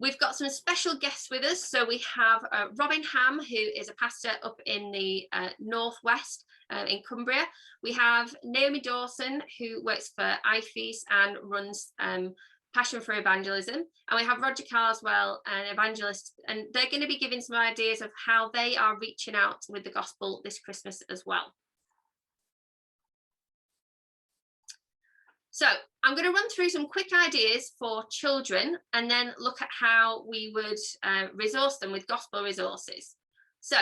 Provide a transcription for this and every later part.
We've got some special guests with us. So we have Robin Ham, who is a pastor up in the northwest in Cumbria. We have Naomi Dawson, who works for IFES and runs Passion for Evangelism. And we have Roger Carswell, an evangelist, and they're going to be giving some ideas of how they are reaching out with the gospel this Christmas as well. So I'm going to run through some quick ideas for children and then look at how we would resource them with gospel resources. So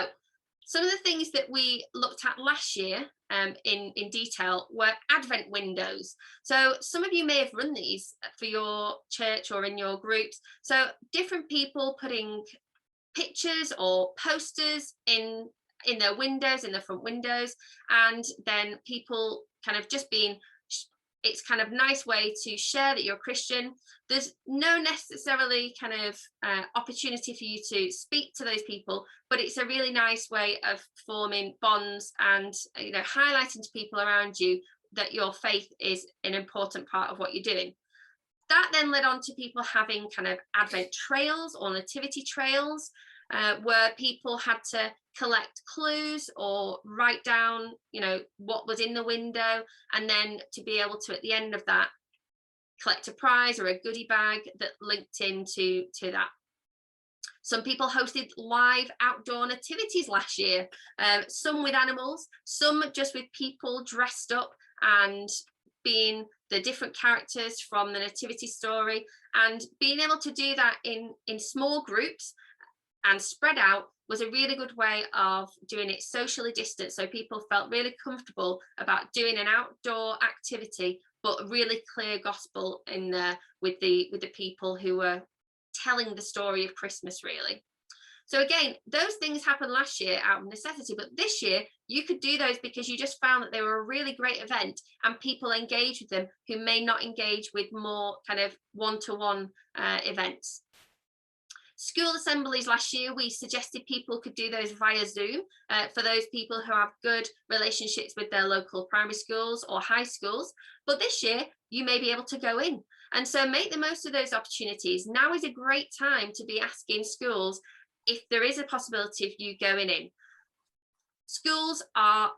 some of the things that we looked at last year in detail were Advent windows. So some of you may have run these for your church or in your groups. So different people putting pictures or posters in their windows, in the front windows, and then people kind of just being, it's kind of nice way to share that you're a Christian. There's no necessarily kind of opportunity for you to speak to those people, but it's a really nice way of forming bonds and, you know, highlighting to people around you that your faith is an important part of what you're doing. That then led on to people having kind of Advent trails or nativity trails, where people had to collect clues or write down, you know, what was in the window, and then to be able to, at the end of that, collect a prize or a goodie bag that linked into that. Some people hosted live outdoor nativities last year, some with animals, some just with people dressed up and being the different characters from the nativity story, and being able to do that in small groups and spread out was a really good way of doing it socially distant, so people felt really comfortable about doing an outdoor activity, but really clear gospel in there with the people who were telling the story of Christmas, really. So again, those things happened last year out of necessity, but this year you could do those because you just found that they were a really great event and people engage with them who may not engage with more kind of one-to-one events. School assemblies last year, we suggested people could do those via Zoom for those people who have good relationships with their local primary schools or high schools. But this year, you may be able to go in. And so make the most of those opportunities. Now is a great time to be asking schools if there is a possibility of you going in. Schools are,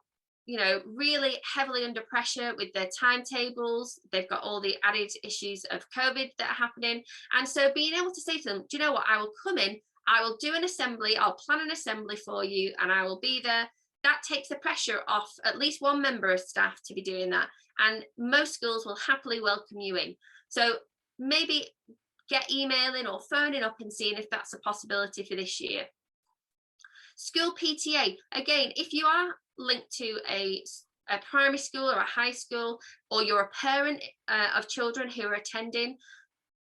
you know, really heavily under pressure with their timetables. They've got all the added issues of COVID that are happening. And so being able to say to them, do you know what, I will come in, I will do an assembly, I'll plan an assembly for you, and I will be there. That takes the pressure off at least one member of staff to be doing that. And most schools will happily welcome you in. So maybe get emailing or phoning up and seeing if that's a possibility for this year. School PTA, again, if you are linked to a primary school or a high school, or you're a parent of children who are attending,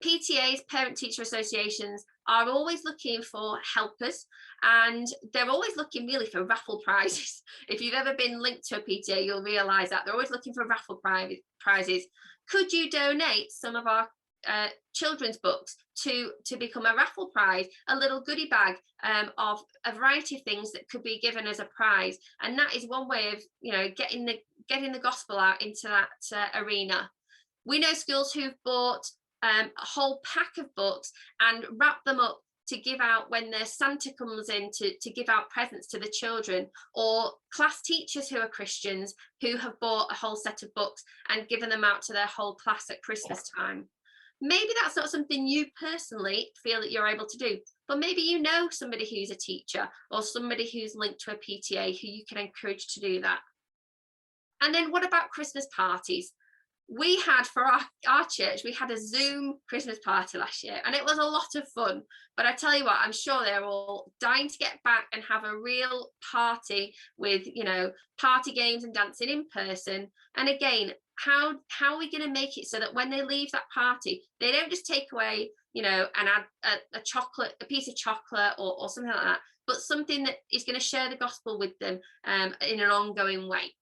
PTAs, parent-teacher associations, are always looking for helpers, and they're always looking really for raffle prizes. If you've ever been linked to a PTA, you'll realise that they're always looking for raffle prizes. Could you donate some of our children's books to become a raffle prize, a little goodie bag of a variety of things that could be given as a prize? And that is one way of, you know, getting the gospel out into that arena. We know schools who've bought a whole pack of books and wrapped them up to give out when their Santa comes in to give out presents to the children, or class teachers who are Christians who have bought a whole set of books and given them out to their whole class at Christmas time. Maybe that's not something you personally feel that you're able to do, but maybe you know somebody who's a teacher or somebody who's linked to a PTA who you can encourage to do that. And then what about Christmas parties? We had, for our church, we had a Zoom Christmas party last year, and it was a lot of fun. But I tell you what, I'm sure they're all dying to get back and have a real party with, you know, party games and dancing in person. And again, how are we going to make it so that when they leave that party, they don't just take away, you know, and add a piece of chocolate or something like that, but something that is going to share the gospel with them in an ongoing way.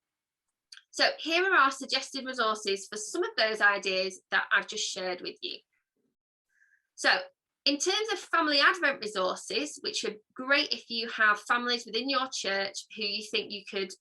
So here are our suggested resources for some of those ideas that I've just shared with you. So in terms of family Advent resources, which are great if you have families within your church who you think you could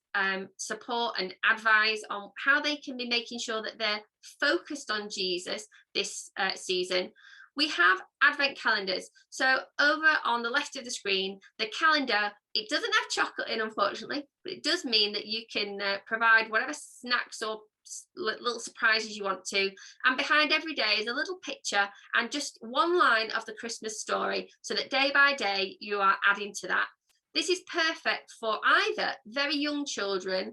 support and advise on how they can be making sure that they're focused on Jesus this season, We have advent calendars. So over on the left of the screen, the calendar, it doesn't have chocolate in, unfortunately, but it does mean that you can provide whatever snacks or little surprises you want to. And behind every day is a little picture and just one line of the Christmas story, so that day by day you are adding to that. This is perfect for either very young children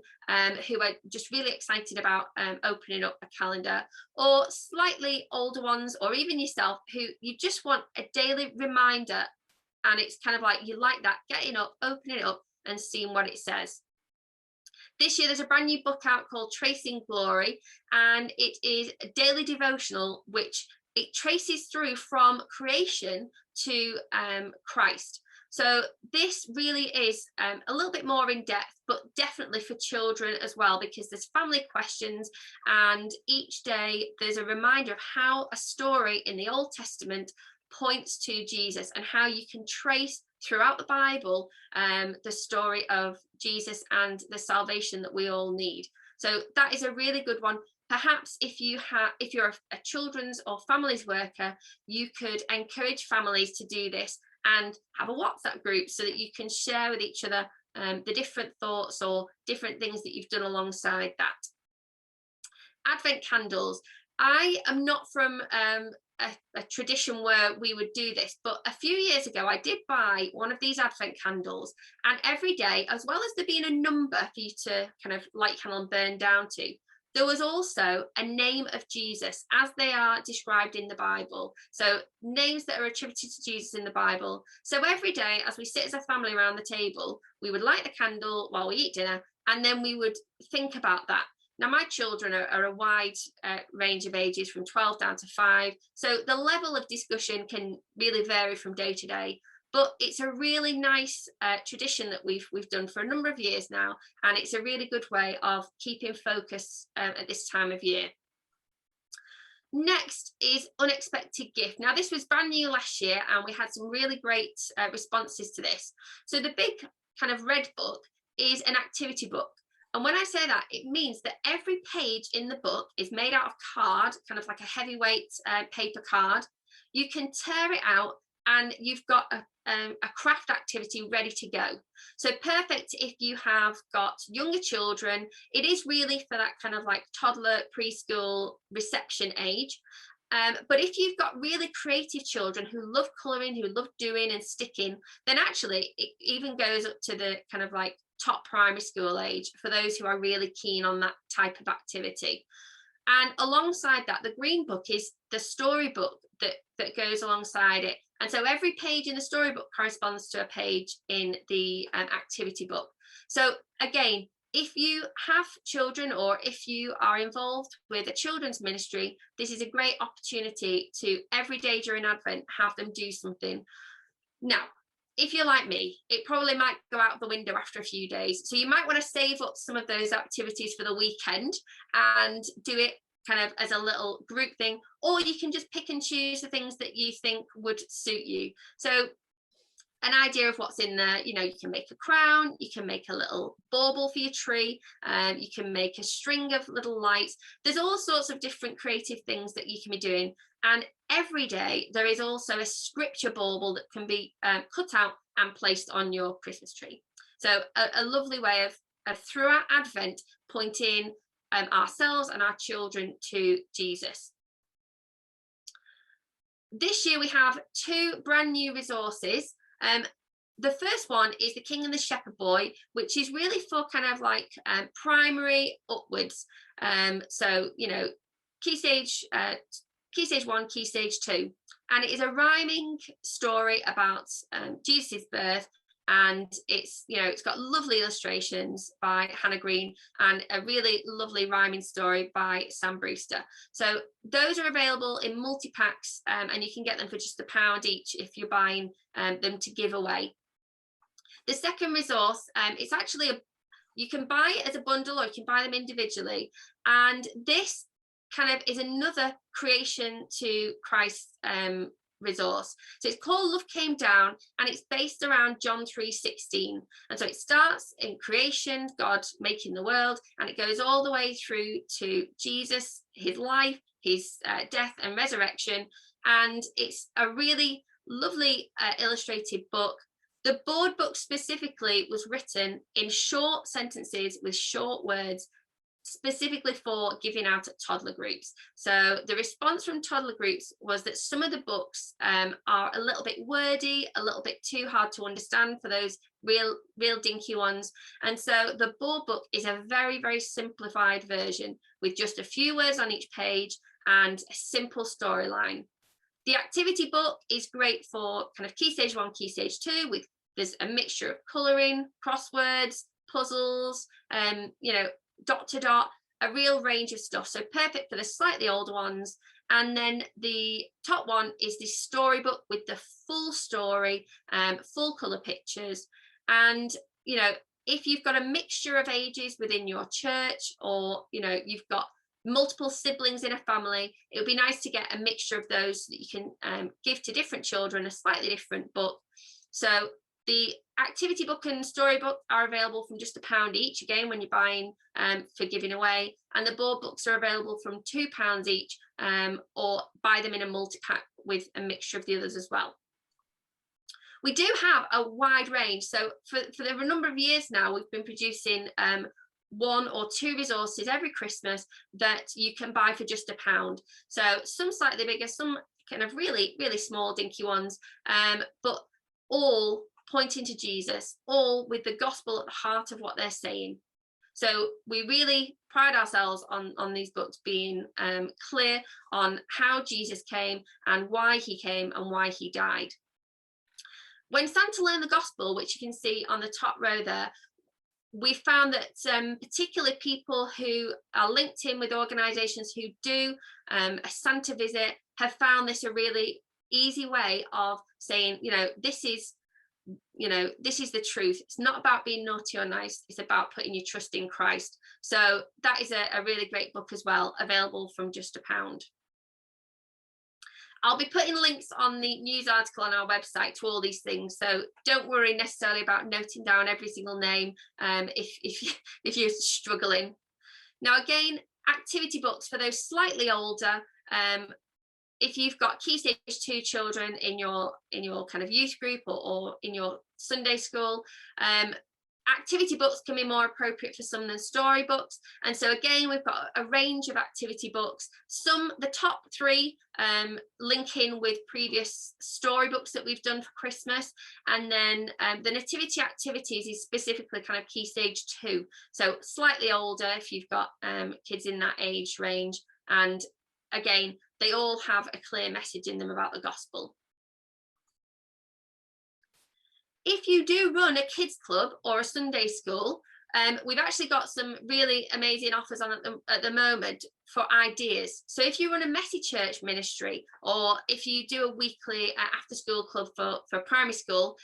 who are just really excited about opening up a calendar, or slightly older ones, or even yourself, who you just want a daily reminder, and it's kind of like you like that, getting up, opening it up and seeing what it says. This year there's a brand new book out called Tracing Glory, and it is a daily devotional which it traces through from creation to Christ. So this really is a little bit more in depth, but definitely for children as well, because there's family questions, and each day there's a reminder of how a story in the Old Testament points to Jesus, and how you can trace throughout the Bible the story of Jesus and the salvation that we all need. So that is a really good one. Perhaps if you're a children's or families worker, you could encourage families to do this and have a WhatsApp group so that you can share with each other the different thoughts or different things that you've done alongside that. Advent candles. I am not from a tradition where we would do this, but a few years ago I did buy one of these Advent candles, and every day, as well as there being a number for you to kind of light candle and burn down to, there was also a name of Jesus as they are described in the Bible. So names that are attributed to Jesus in the Bible. So every day as we sit as a family around the table, we would light the candle while we eat dinner, and then we would think about that. Now, my children are a wide range of ages, from 12 down to 5. So the level of discussion can really vary from day to day. But it's a really nice tradition that we've done for a number of years now. And it's a really good way of keeping focus at this time of year. Next is unexpected gift. Now, this was brand new last year, and we had some really great responses to this. So the big kind of red book is an activity book. And when I say that, it means that every page in the book is made out of card, kind of like a heavyweight paper card. You can tear it out, and you've got a craft activity ready to go. So perfect if you have got younger children. It is really for that kind of like toddler, preschool, reception age. But if you've got really creative children who love colouring, who love doing and sticking, then actually it even goes up to the kind of like top primary school age for those who are really keen on that type of activity. And alongside that, the green book is the storybook that goes alongside it. And so every page in the storybook corresponds to a page in the activity book. So again, if you have children, or if you are involved with a children's ministry, this is a great opportunity to every day during Advent have them do something. Now, if you're like me, it probably might go out the window after a few days. So you might want to save up some of those activities for the weekend and do it kind of as a little group thing, or you can just pick and choose the things that you think would suit you. So an idea of what's in there, you can make a crown, you can make a little bauble for your tree, you can make a string of little lights. There's all sorts of different creative things that you can be doing. And every day there is also a scripture bauble that can be cut out and placed on your Christmas tree. So a lovely way of throughout Advent pointing ourselves and our children to Jesus. This year we have 2 brand new resources. The first one is The King and the Shepherd Boy, which is really for kind of like primary upwards. So, key stage 1, key stage 2. And it is a rhyming story about Jesus' birth. And it's got lovely illustrations by Hannah Green and a really lovely rhyming story by Sam Brewster. So those are available in multi-packs, and you can get them for just £1 each if you're buying them to give away. The second resource, it's actually you can buy it as a bundle, or you can buy them individually. And this kind of is another creation to Christ resource. So it's called Love Came Down, and it's based around John 3:16. And so it starts in creation, God making the world, and it goes all the way through to Jesus, his life, his death and resurrection. And it's a really lovely illustrated book. The board book specifically was written in short sentences with short words, specifically for giving out at toddler groups. So the response from toddler groups was that some of the books are a little bit wordy, a little bit too hard to understand for those real dinky ones. And so the board book is a very, very simplified version with just a few words on each page and a simple storyline. The activity book is great for kind of Key Stage 1, Key Stage 2, there's a mixture of colouring, crosswords, puzzles, dot to dot, a real range of stuff. So perfect for the slightly older ones. And then the top one is this storybook with the full story, full colour pictures. And, if you've got a mixture of ages within your church, or, you've got multiple siblings in a family, it would be nice to get a mixture of those so that you can give to different children a slightly different book. So the activity book and storybook are available from just £1 each, again, when you're buying for giving away. And the board books are available from £2 each, or buy them in a multi-pack with a mixture of the others as well. We do have a wide range. So for a number of years now, we've been producing 1 or 2 resources every Christmas that you can buy for just £1. So some slightly bigger, some kind of really, really small, dinky ones, but all pointing to Jesus, all with the gospel at the heart of what they're saying. So we really pride ourselves on these books being clear on how Jesus came and why he came and why he died. When Santa learned the gospel, which you can see on the top row there, we found that particularly people who are linked in with organisations who do a Santa visit have found this a really easy way of saying, this is the truth. It's not about being naughty or nice. It's about putting your trust in Christ. So that is a really great book as well, available from just £1. I'll be putting links on the news article on our website to all these things. So don't worry necessarily about noting down every single name if you're struggling. Now, again, activity books for those slightly older. If you've got Key Stage 2 children in your kind of youth group or in your Sunday school, activity books can be more appropriate for some than storybooks. And so again, we've got a range of activity books. The top 3 link in with previous storybooks that we've done for Christmas. And then the nativity activities is specifically kind of Key Stage 2. So slightly older if you've got kids in that age range. And again, they all have a clear message in them about the gospel. If you do run a kids club or a Sunday school, we've actually got some really amazing offers on at the moment for ideas. So if you run a messy church ministry, or if you do a weekly after school club for primary school,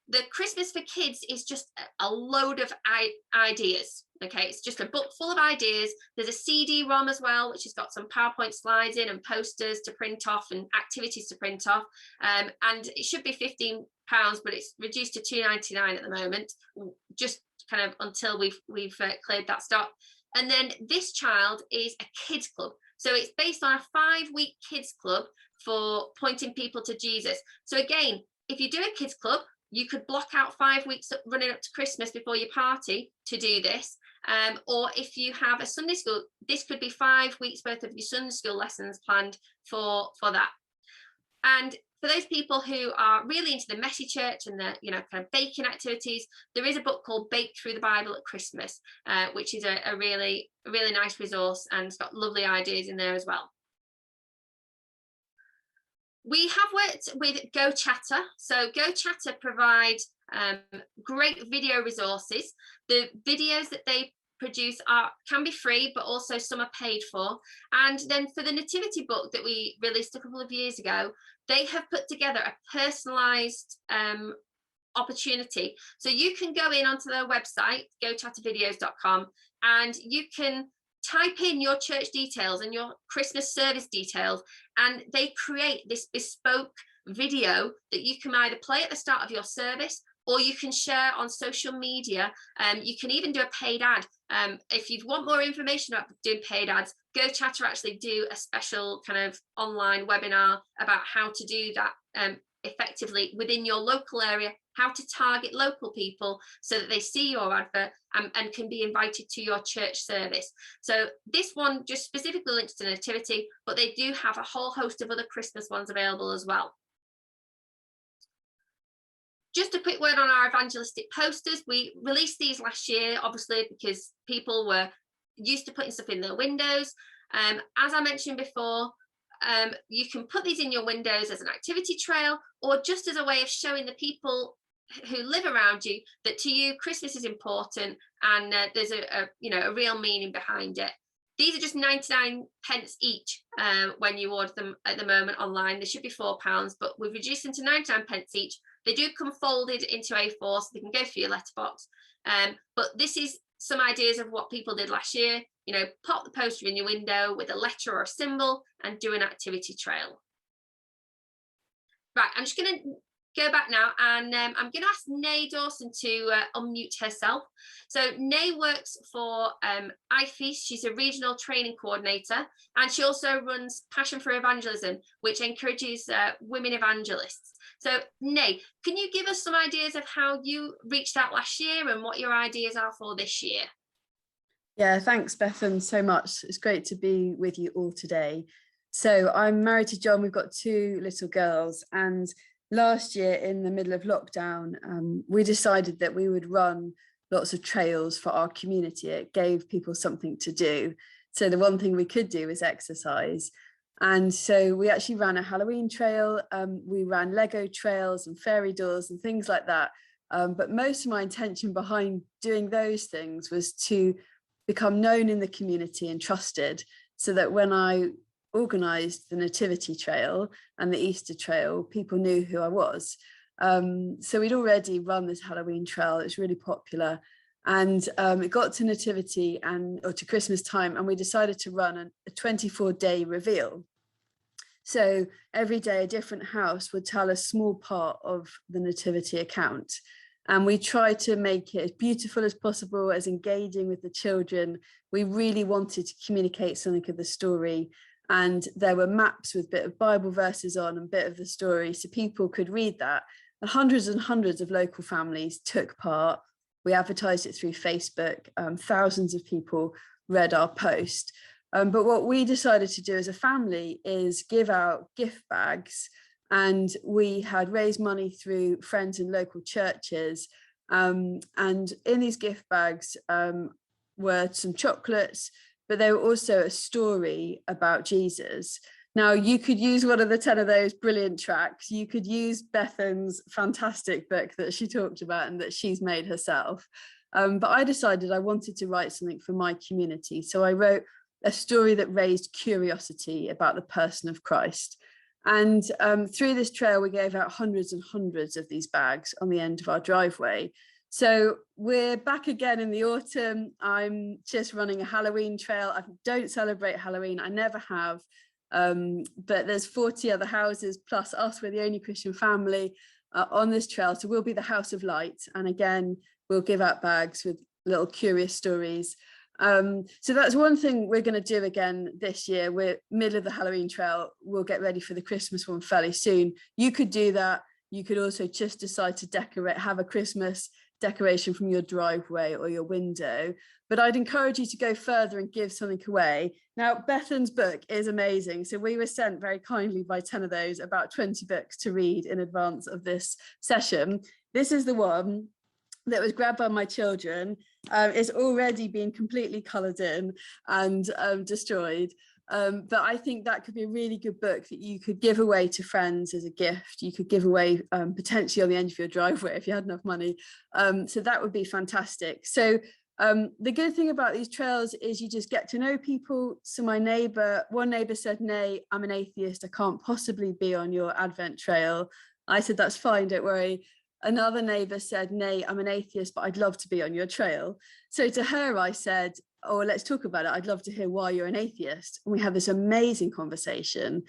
the Christmas for Kids is just a load of ideas. Okay, it's just a book full of ideas. There's a CD-ROM as well, which has got some PowerPoint slides in and posters to print off and activities to print off. And it should be £15, but it's reduced to £2.99 at the moment, just kind of until we've cleared that stock. And then This Child is a kids club. So it's based on a 5-week kids club for pointing people to Jesus. So again, if you do a kids club, you could block out 5 weeks running up to Christmas before your party to do this. Or if you have a Sunday school, this could be 5 weeks worth of your Sunday school lessons planned for that. And for those people who are really into the messy church and the kind of baking activities, there is a book called Bake Through the Bible at Christmas, which is a really nice resource, and it's got lovely ideas in there as well. We have worked with Getcha. So Getcha provide great video resources. The videos that they produce can be free, but also some are paid for. And then for the nativity book that we released a couple of years ago, they have put together a personalized opportunity. So you can go in onto their website, gochattervideos.com, and you can type in your church details and your Christmas service details, and they create this bespoke video that you can either play at the start of your service or you can share on social media. You can even do a paid ad. If you want more information about doing paid ads, Getcha actually do a special kind of online webinar about how to do that effectively within your local area, how to target local people so that they see your advert and can be invited to your church service. So this one just specifically links to nativity, but they do have a whole host of other Christmas ones available as well. Just a quick word on our evangelistic posters. We released these last year, obviously, because people were used to putting stuff in their windows. As I mentioned before, you can put these in your windows as an activity trail, or just as a way of showing the people who live around you that to you Christmas is important, and there's a real meaning behind it. These are just 99 pence each when you order them at the moment online. They should be £4, but we've reduced them to 99 pence each. They do come folded into A4, so they can go through your letterbox. But this is some ideas of what people did last year. Pop the poster in your window with a letter or a symbol and do an activity trail. Right, I'm just going to go back now, and I'm going to ask Naedawson to unmute herself. So Nae works for IFES. She's a regional training coordinator, and she also runs Passion for Evangelism, which encourages women evangelists. So Nae, can you give us some ideas of how you reached out last year and what your ideas are for this year? Yeah, thanks Bethan so much. It's great to be with you all today. So I'm married to John. We've got 2 little girls, and last year in the middle of lockdown, we decided that we would run lots of trails for our community. It gave people something to do. So the one thing we could do is exercise. And so we actually ran a Halloween trail. We ran Lego trails and fairy doors and things like that. But most of my intention behind doing those things was to become known in the community and trusted, so that when I organised the Nativity Trail and the Easter Trail, people knew who I was. So we'd already run this Halloween trail. It was really popular, and it got to Nativity or to Christmas time, and we decided to run a 24-day reveal. So every day a different house would tell a small part of the Nativity account. And we tried to make it as beautiful as possible, as engaging with the children. We really wanted to communicate something of the story. And there were maps with a bit of Bible verses on and a bit of the story, so people could read that. And hundreds of local families took part. We advertised it through Facebook. Thousands of people read our post. But what we decided to do as a family is give out gift bags. And we had raised money through friends in local churches. And in these gift bags were some chocolates, but they were also a story about Jesus. Now, you could use one of the 10 of those brilliant tracks. You could use Bethan's fantastic book that she talked about and that she's made herself. But I decided I wanted to write something for my community. So I wrote a story that raised curiosity about the person of Christ. And through this trail, we gave out hundreds and hundreds of these bags on the end of our driveway. So we're back again in the autumn. I'm just running a Halloween trail. I don't celebrate Halloween. I never have. But there's 40 other houses plus us. We're the only Christian family on this trail. So we'll be the house of light. And again, we'll give out bags with little curious stories. So that's one thing we're going to do again this year. We're middle of the Halloween trail. We'll get ready for the Christmas one fairly soon. You could do that. You could also just decide to decorate, have a Christmas decoration from your driveway or your window. But I'd encourage you to go further and give something away. Now, Bethan's book is amazing. So we were sent very kindly by 10 of those, about 20 books to read in advance of this session. This is the one that was grabbed by my children. It's already been completely coloured in and destroyed. But I think that could be a really good book that you could give away to friends as a gift. You could give away potentially on the end of your driveway if you had enough money. So that would be fantastic. So the good thing about these trails is you just get to know people. So one neighbour said, "Nay, I'm an atheist. I can't possibly be on your Advent trail." I said, "That's fine, don't worry." Another neighbour said, "Nay, I'm an atheist, but I'd love to be on your trail." So to her, I said, "Oh, let's talk about it. I'd love to hear why you're an atheist." And we had this amazing conversation.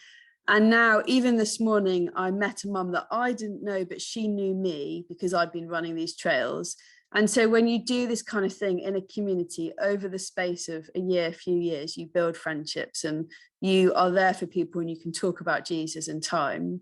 And now, even this morning, I met a mum that I didn't know, but she knew me because I'd been running these trails. And so when you do this kind of thing in a community over the space of a year, few years, you build friendships and you are there for people and you can talk about Jesus in time.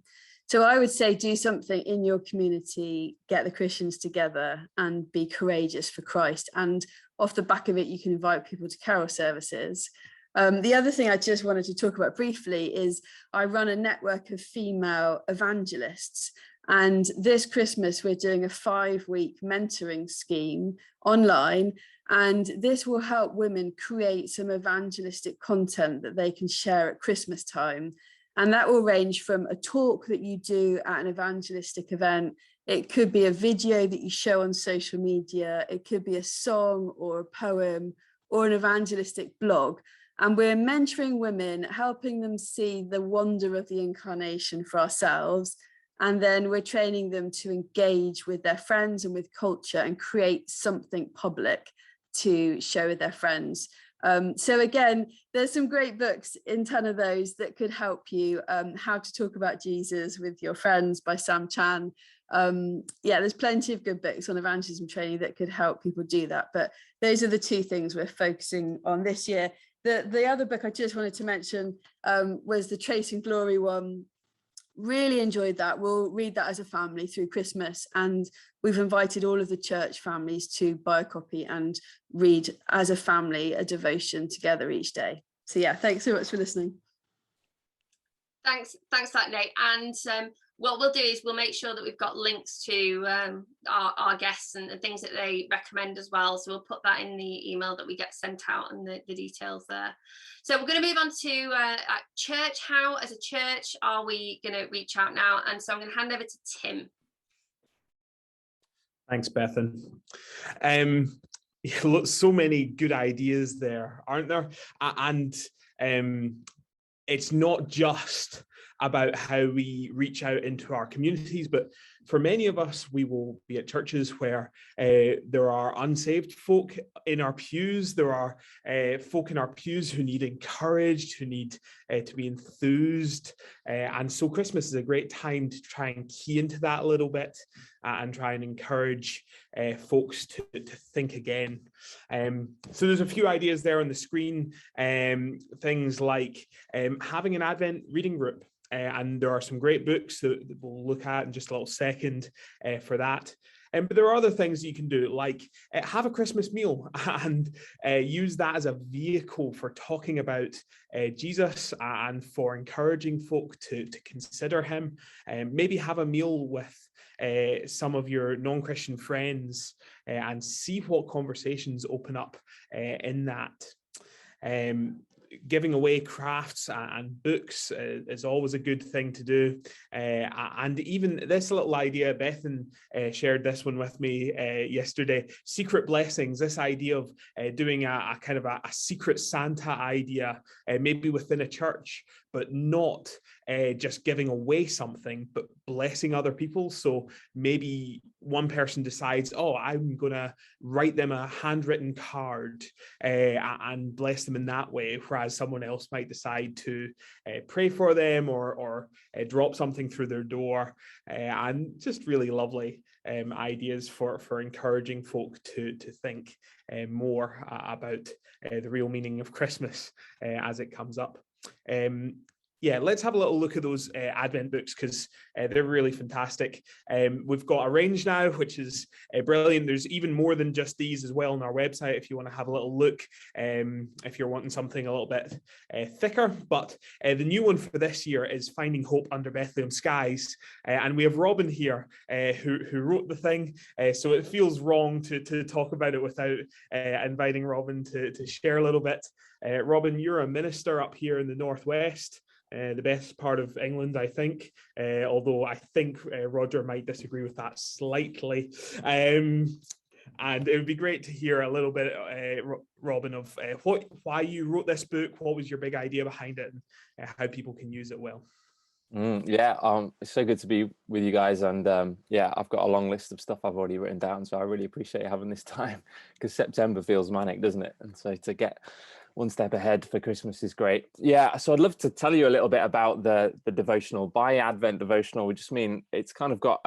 So I would say do something in your community, get the Christians together and be courageous for Christ. And off the back of it, you can invite people to carol services. The other thing I just wanted to talk about briefly is I run a network of female evangelists. And this Christmas, we're doing a 5-week mentoring scheme online. And this will help women create some evangelistic content that they can share at Christmas time. And that will range from a talk that you do at an evangelistic event. It could be a video that you show on social media. It could be a song or a poem or an evangelistic blog. And we're mentoring women, helping them see the wonder of the incarnation for ourselves. And then we're training them to engage with their friends and with culture and create something public to share with their friends. So again, there's some great books in 10 of those that could help you. How to Talk About Jesus with Your Friends by Sam Chan. Yeah, there's plenty of good books on evangelism training that could help people do that. But those are the two things we're focusing on this year. The other book I just wanted to mention was the Chasing Glory one. Really enjoyed that. We'll read that as a family through Christmas, and we've invited all of the church families to buy a copy and read as a family a devotion together each day. So yeah, thanks so much for listening. Thanks for that, Nate. And what we'll do is we'll make sure that we've got links to our guests and things that they recommend as well. So we'll put that in the email that we get sent out and the details there. So we're going to move on to church. How, as a church, are we going to reach out now? And so I'm going to hand over to Tim. Thanks, Bethan. Look, so many good ideas there, aren't there? And it's not just about how we reach out into our communities, but for many of us, we will be at churches where there are unsaved folk in our pews. There are folk in our pews who need encouraged, who need to be enthused. And so Christmas is a great time to try and key into that a little bit and try and encourage folks to think again. So there's a few ideas there on the screen, things like having an Advent reading group. And there are some great books that we'll look at in just a little second for that. But there are other things that you can do, like have a Christmas meal and use that as a vehicle for talking about Jesus and for encouraging folk to consider him. Maybe have a meal with some of your non-Christian friends and see what conversations open up in that. Giving away crafts and books is always a good thing to do. And even this little idea, Bethan shared this one with me yesterday, secret blessings, this idea of doing a kind of a secret Santa idea, maybe within a church, but not just giving away something, but blessing other people. So maybe one person decides, oh, I'm going to write them a handwritten card and bless them in that way, whereas someone else might decide to pray for them or drop something through their door. And just really lovely ideas for encouraging folk to think more about the real meaning of Christmas as it comes up. Yeah, let's have a little look at those Advent books because they're really fantastic. We've got a range now, which is brilliant. There's even more than just these as well on our website if you want to have a little look, if you're wanting something a little bit thicker. But the new one for this year is Finding Hope Under Bethlehem Skies. And we have Robin here who wrote the thing. So it feels wrong to talk about it without inviting Robin to share a little bit. Robin, you're a minister up here in the Northwest. The best part of England, I think, although I think Roger might disagree with that slightly. And it would be great to hear a little bit, Robin, of why you wrote this book, what was your big idea behind it, and how people can use it well. It's so good to be with you guys, and yeah, I've got a long list of stuff I've already written down, so I really appreciate having this time because September feels manic, doesn't it? And so to get one step ahead for Christmas is great. Yeah, so I'd love to tell you a little bit about the devotional. By Advent devotional, we just mean it's kind of got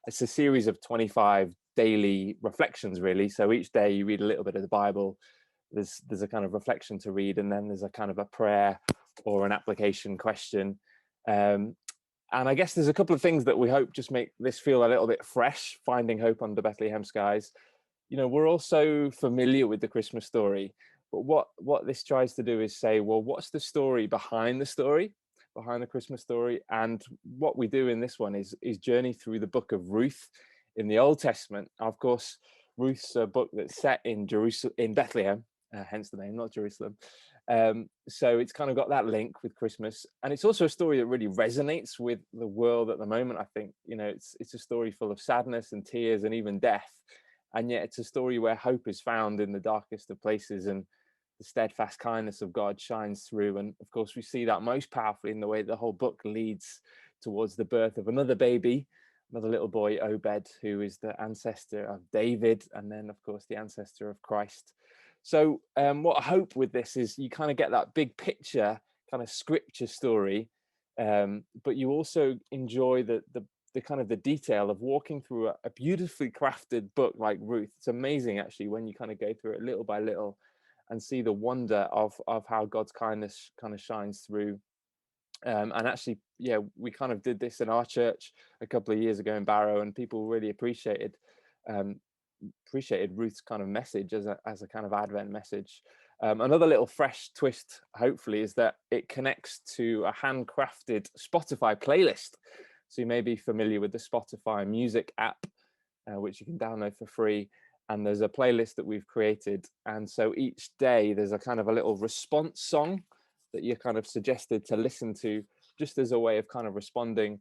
it's a series of 25 daily reflections, really. So each day you read a little bit of the Bible. There's a kind of reflection to read, and then there's a kind of a prayer or an application question. And I guess there's a couple of things that we hope just make this feel a little bit fresh, finding hope under Bethlehem skies. We're all so familiar with the Christmas story, but what this tries to do is say, well, what's the story behind the Christmas story? And what we do in this one is journey through the book of Ruth in the Old Testament. Of course, Ruth's a book that's set in Bethlehem, hence the name, not Jerusalem. So it's kind of got that link with Christmas, and it's also a story that really resonates with the world at the moment. I think it's a story full of sadness and tears and even death, and yet it's a story where hope is found in the darkest of places, and the steadfast kindness of God shines through. And of course, we see that most powerfully in the way the whole book leads towards the birth of another baby, another little boy, Obed, who is the ancestor of David, and then of course the ancestor of Christ. So what I hope with this is you kind of get that big picture kind of scripture story, but you also enjoy the kind of the detail of walking through a beautifully crafted book like Ruth. It's amazing actually when you kind of go through it little by little and see the wonder of how God's kindness kind of shines through. And actually, yeah, we kind of did this in our church a couple of years ago in Barrow, and people really appreciated Ruth's kind of message as a kind of Advent message. Another little fresh twist, hopefully, is that it connects to a handcrafted Spotify playlist. So you may be familiar with the Spotify music app, which you can download for free. And there's a playlist that we've created. And so each day there's a kind of a little response song that you're kind of suggested to listen to, just as a way of kind of responding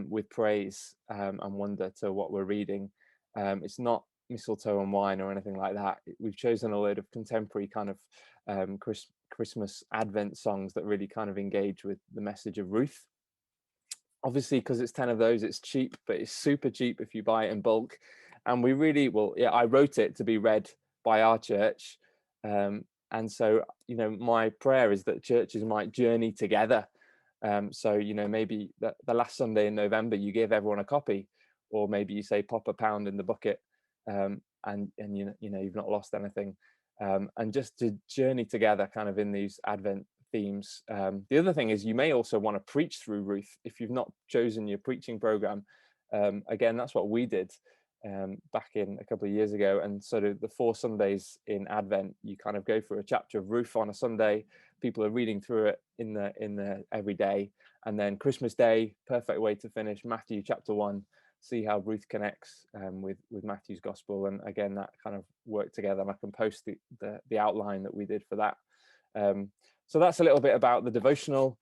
with praise and wonder to what we're reading. It's not mistletoe and wine or anything like that. We've chosen a load of contemporary kind of Christmas Advent songs that really kind of engage with the message of Ruth. Obviously, because it's 10 of those, it's cheap, but it's super cheap if you buy it in bulk. And we really, I wrote it to be read by our church. And so, my prayer is that churches might journey together. So, maybe the last Sunday in November, you give everyone a copy, or maybe you say pop £1 in the bucket, and you've not lost anything. And just to journey together kind of in these Advent themes. The other thing is you may also want to preach through Ruth if you've not chosen your preaching program. Again, that's what we did back in a couple of years ago. And sort of the 4 Sundays in Advent, you kind of go through a chapter of Ruth on a Sunday. People are reading through it in the every day, and then Christmas Day, perfect way to finish Matthew chapter 1. See how Ruth connects with Matthew's gospel, and again that kind of worked together. And I can post the outline that we did for that. So that's a little bit about the devotional,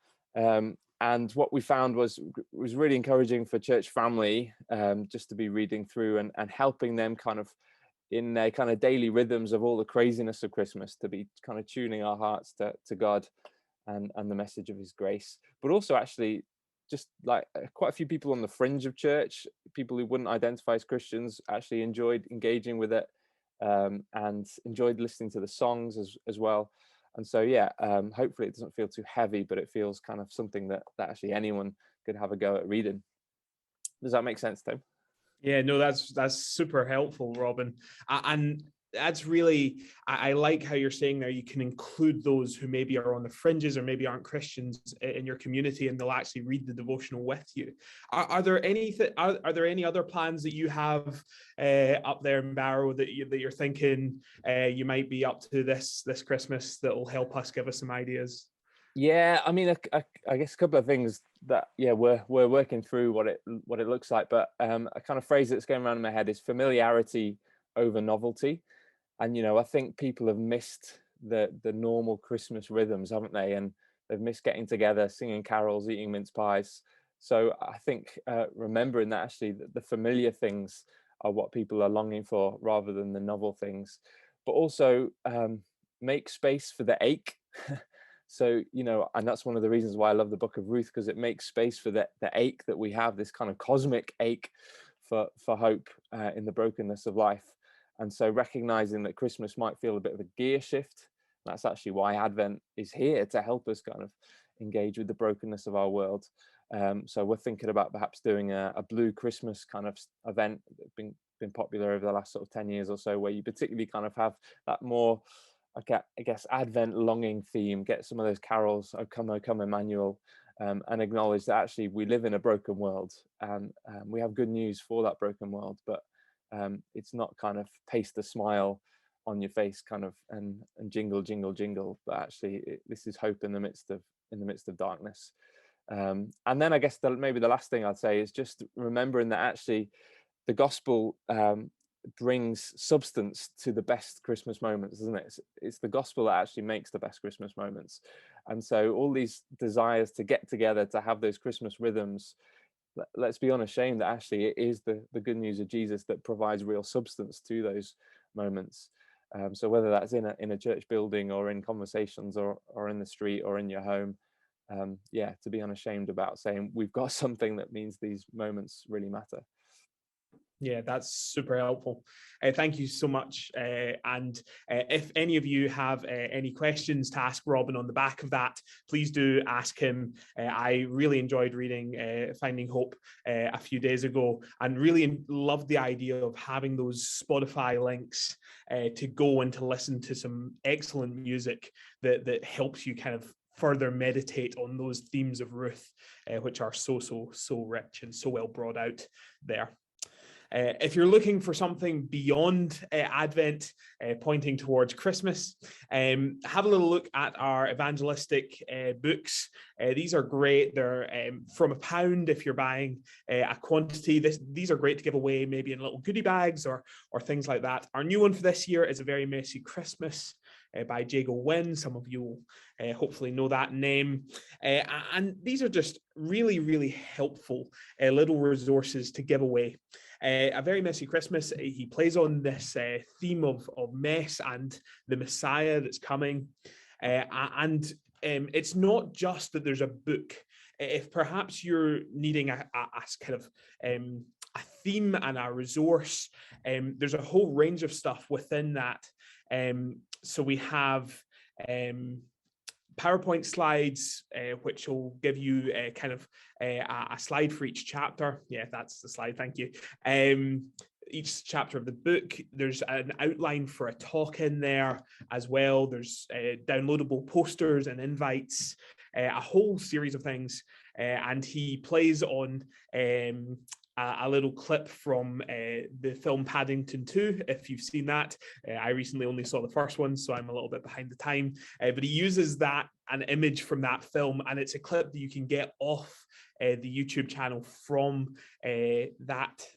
and what we found was really encouraging for church family, just to be reading through and helping them kind of in their kind of daily rhythms of all the craziness of Christmas, to be kind of tuning our hearts to God and the message of His grace. But also actually just like quite a few people on the fringe of church, people who wouldn't identify as Christians, actually enjoyed engaging with it, and enjoyed listening to the songs as well. And so, hopefully it doesn't feel too heavy, but it feels kind of something that actually anyone could have a go at reading. Does that make sense, Tim? Yeah, no, that's super helpful, Robin. And that's really, I like how you're saying there, you can include those who maybe are on the fringes or maybe aren't Christians in your community, and they'll actually read the devotional with you. Are there any other plans that you have up there in Barrow that you're thinking you might be up to this Christmas that will help us, give us some ideas? Yeah, I mean, I guess a couple of things that we're working through what it looks like, but a kind of phrase that's going around in my head is familiarity over novelty. And I think people have missed the normal Christmas rhythms, haven't they? And they've missed getting together, singing carols, eating mince pies. So I think remembering that actually the familiar things are what people are longing for rather than the novel things. But also make space for the ache. So, and that's one of the reasons why I love the book of Ruth, because it makes space for the ache that we have, this kind of cosmic ache for hope in the brokenness of life. And so recognizing that Christmas might feel a bit of a gear shift, that's actually why Advent is here, to help us kind of engage with the brokenness of our world. So we're thinking about perhaps doing a Blue Christmas kind of event. Been been popular over the last sort of 10 years or so, where you particularly kind of have that more, I guess, Advent longing theme, get some of those carols, O come, Emmanuel, and acknowledge that actually we live in a broken world, and we have good news for that broken world, but it's not kind of paste a smile on your face kind of and jingle jingle jingle, but actually this is hope in the midst of darkness. And then I guess maybe the last thing I'd say is just remembering that actually the gospel brings substance to the best Christmas moments, isn't it? It's the gospel that actually makes the best Christmas moments. And so all these desires to get together, to have those Christmas rhythms, let's be unashamed that actually it is the good news of Jesus that provides real substance to those moments. So whether that's in a church building or in conversations or in the street or in your home, to be unashamed about saying we've got something that means these moments really matter. Yeah, that's super helpful. Thank you so much. And if any of you have any questions to ask Robin on the back of that, please do ask him. I really enjoyed reading Finding Hope a few days ago, and really loved the idea of having those Spotify links to go and to listen to some excellent music that helps you kind of further meditate on those themes of Ruth, which are so rich and so well brought out there. If you're looking for something beyond Advent, pointing towards Christmas, have a little look at our evangelistic books. These are great. They're from £1 if you're buying a quantity. These are great to give away, maybe in little goodie bags or things like that. Our new one for this year is A Very Messy Christmas by Jago Wynn. Some of you will hopefully know that name. And these are just really, really helpful little resources to give away. A Very Messy Christmas, he plays on this theme of mess and the Messiah that's coming. And it's not just that there's a book. If perhaps you're needing a kind of a theme and a resource, there's a whole range of stuff within that. So we have PowerPoint slides, which will give you kind of a slide for each chapter. Yeah, that's the slide. Thank you. Each chapter of the book, there's an outline for a talk in there as well. There's downloadable posters and invites, a whole series of things. And he plays on a little clip from the film Paddington 2, if you've seen that. I recently only saw the first one, so I'm a little bit behind the time. But he uses an image from that film, and it's a clip that you can get off the YouTube channel from that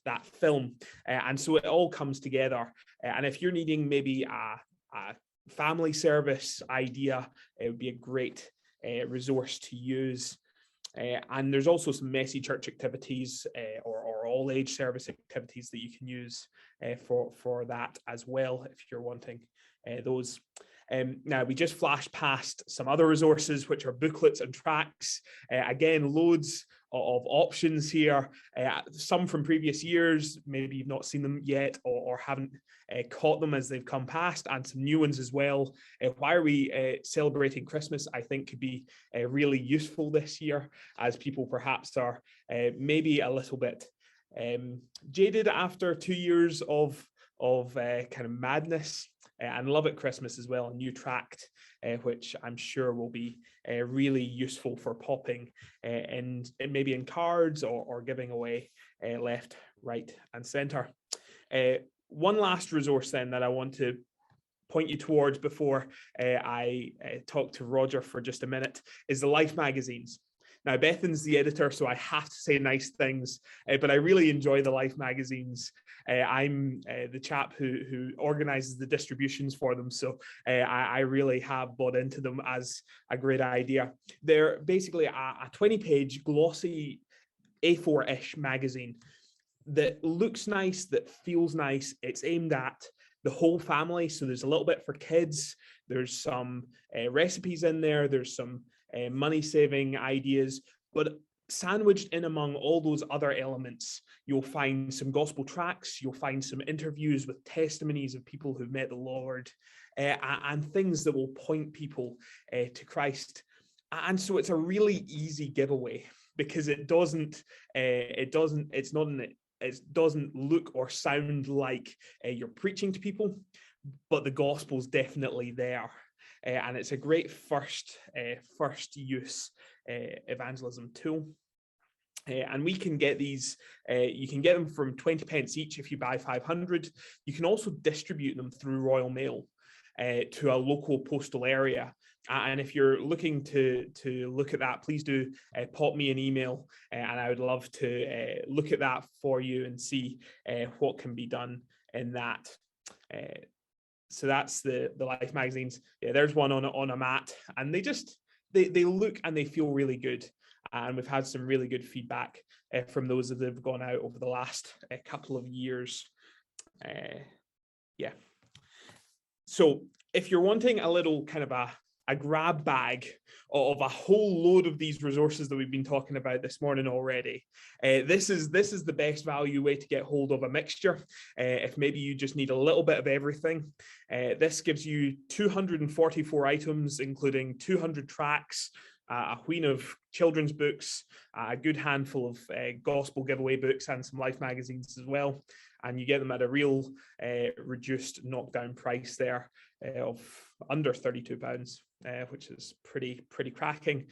film. And so it all comes together. And if you're needing maybe a family service idea, it would be a great resource to use. And there's also some messy church activities or all age service activities that you can use for that as well, if you're wanting those. Now, we just flashed past some other resources, which are booklets and tracts. Again, loads of options here, some from previous years, maybe you've not seen them yet or haven't caught them as they've come past, and some new ones as well. Why are we celebrating Christmas? I think could be really useful this year, as people perhaps are maybe a little bit jaded after 2 years of kind of madness. And Love at Christmas as well, a new tract, which I'm sure will be really useful for popping in maybe in cards or giving away left, right, and centre. One last resource then that I want to point you towards before I talk to Roger for just a minute is the Life magazines. Now, Bethan's the editor, so I have to say nice things, but I really enjoy the Life magazines. I'm the chap who organizes the distributions for them, so I really have bought into them as a great idea. They're basically a 20-page glossy A4-ish magazine that looks nice, that feels nice. It's aimed at the whole family, so there's a little bit for kids. There's some recipes in there. There's some money-saving ideas, but sandwiched in among all those other elements, you'll find some gospel tracts, you'll find some interviews with testimonies of people who've met the Lord, and things that will point people to Christ. And so it's a really easy giveaway, because it's not an it doesn't look or sound like you're preaching to people, but the gospel's definitely there. And it's a great first use evangelism tool. And we can get these, you can get them from 20 pence each if you buy 500. You can also distribute them through Royal Mail to a local postal area. And if you're looking to look at that, please do pop me an email, and I would love to look at that for you and see what can be done in that. So that's the Life magazines. Yeah, there's one on a mat, and they look and they feel really good. And we've had some really good feedback from those that have gone out over the last couple of years. Yeah. So if you're wanting a little kind of a grab bag of a whole load of these resources that we've been talking about this morning already, this is the best value way to get hold of a mixture. If maybe you just need a little bit of everything, this gives you 244 items, including 200 tracts, a wheen of children's books, a good handful of gospel giveaway books, and some Life magazines as well. And you get them at a real reduced knockdown price there of under £32, which is pretty cracking.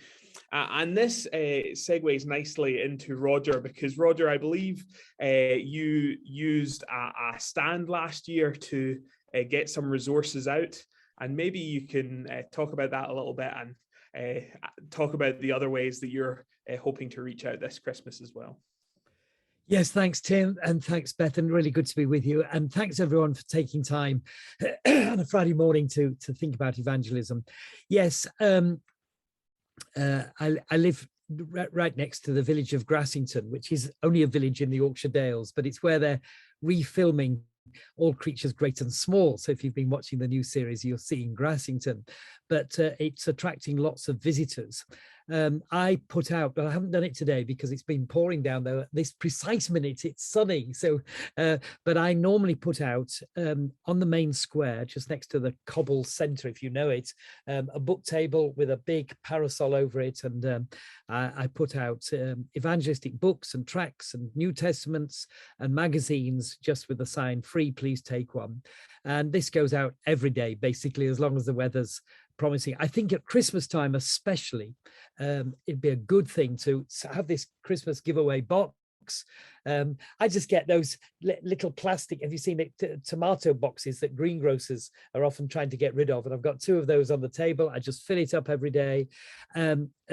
And this segues nicely into Roger, because Roger, I believe you used a stand last year to get some resources out, and maybe you can talk about that a little bit and talk about the other ways that you're hoping to reach out this Christmas as well. Yes, thanks, Tim, and thanks, Beth, and really good to be with you. And thanks, everyone, for taking time on a Friday morning to think about evangelism. Yes, I live right next to the village of Grassington, which is only a village in the Yorkshire Dales, but it's where they're refilming All Creatures Great and Small. So if you've been watching the new series, you're seeing Grassington, but it's attracting lots of visitors. I put out, but I haven't done it today because it's been pouring down there. This precise minute, it's sunny. So, but I normally put out on the main square, just next to the Cobble Centre, if you know it, a book table with a big parasol over it. And I put out evangelistic books and tracts and New Testaments and magazines, just with the sign, free, please take one. And this goes out every day, basically, as long as the weather's promising. I think at Christmas time especially, it'd be a good thing to have this Christmas giveaway box. I just get those little plastic, have you seen it, tomato boxes that greengrocers are often trying to get rid of, and I've got 2 of those on the table. I just fill it up every day.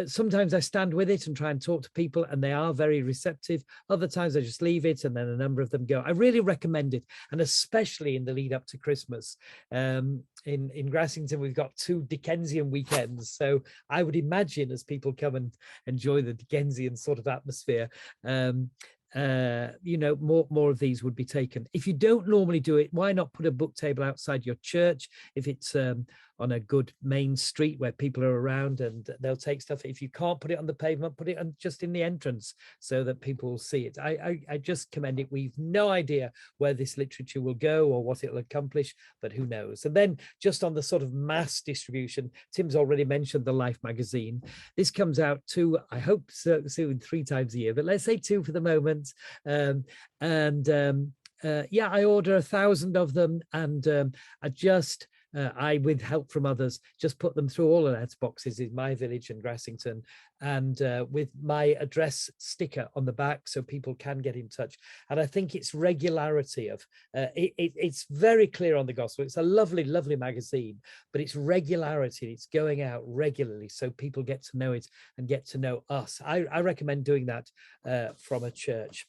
Sometimes I stand with it and try and talk to people, and they are very receptive. Other times I just leave it, and then a number of them go. I really recommend it, and especially in the lead up to Christmas. In Grassington, we've got 2 Dickensian weekends, so I would imagine as people come and enjoy the Dickensian sort of atmosphere, you know, more of these would be taken. If you don't normally do it, why not put a book table outside your church if it's on a good main street where people are around, and they'll take stuff. If you can't put it on the pavement, put it on just in the entrance so that people will see it. I just commend it. We've no idea where this literature will go or what it'll accomplish, but who knows. And then just on the sort of mass distribution, Tim's already mentioned the Life magazine. This comes out 2, I hope so, soon, 3 times a year, but let's say 2 for the moment. Yeah, I order 1,000 of them, and I, with help from others, just put them through all of that boxes in my village in Grassington, and with my address sticker on the back so people can get in touch. And I think it's regularity of, it's very clear on the gospel. It's a lovely, lovely magazine, but it's regularity. It's going out regularly so people get to know it and get to know us. I recommend doing that from a church.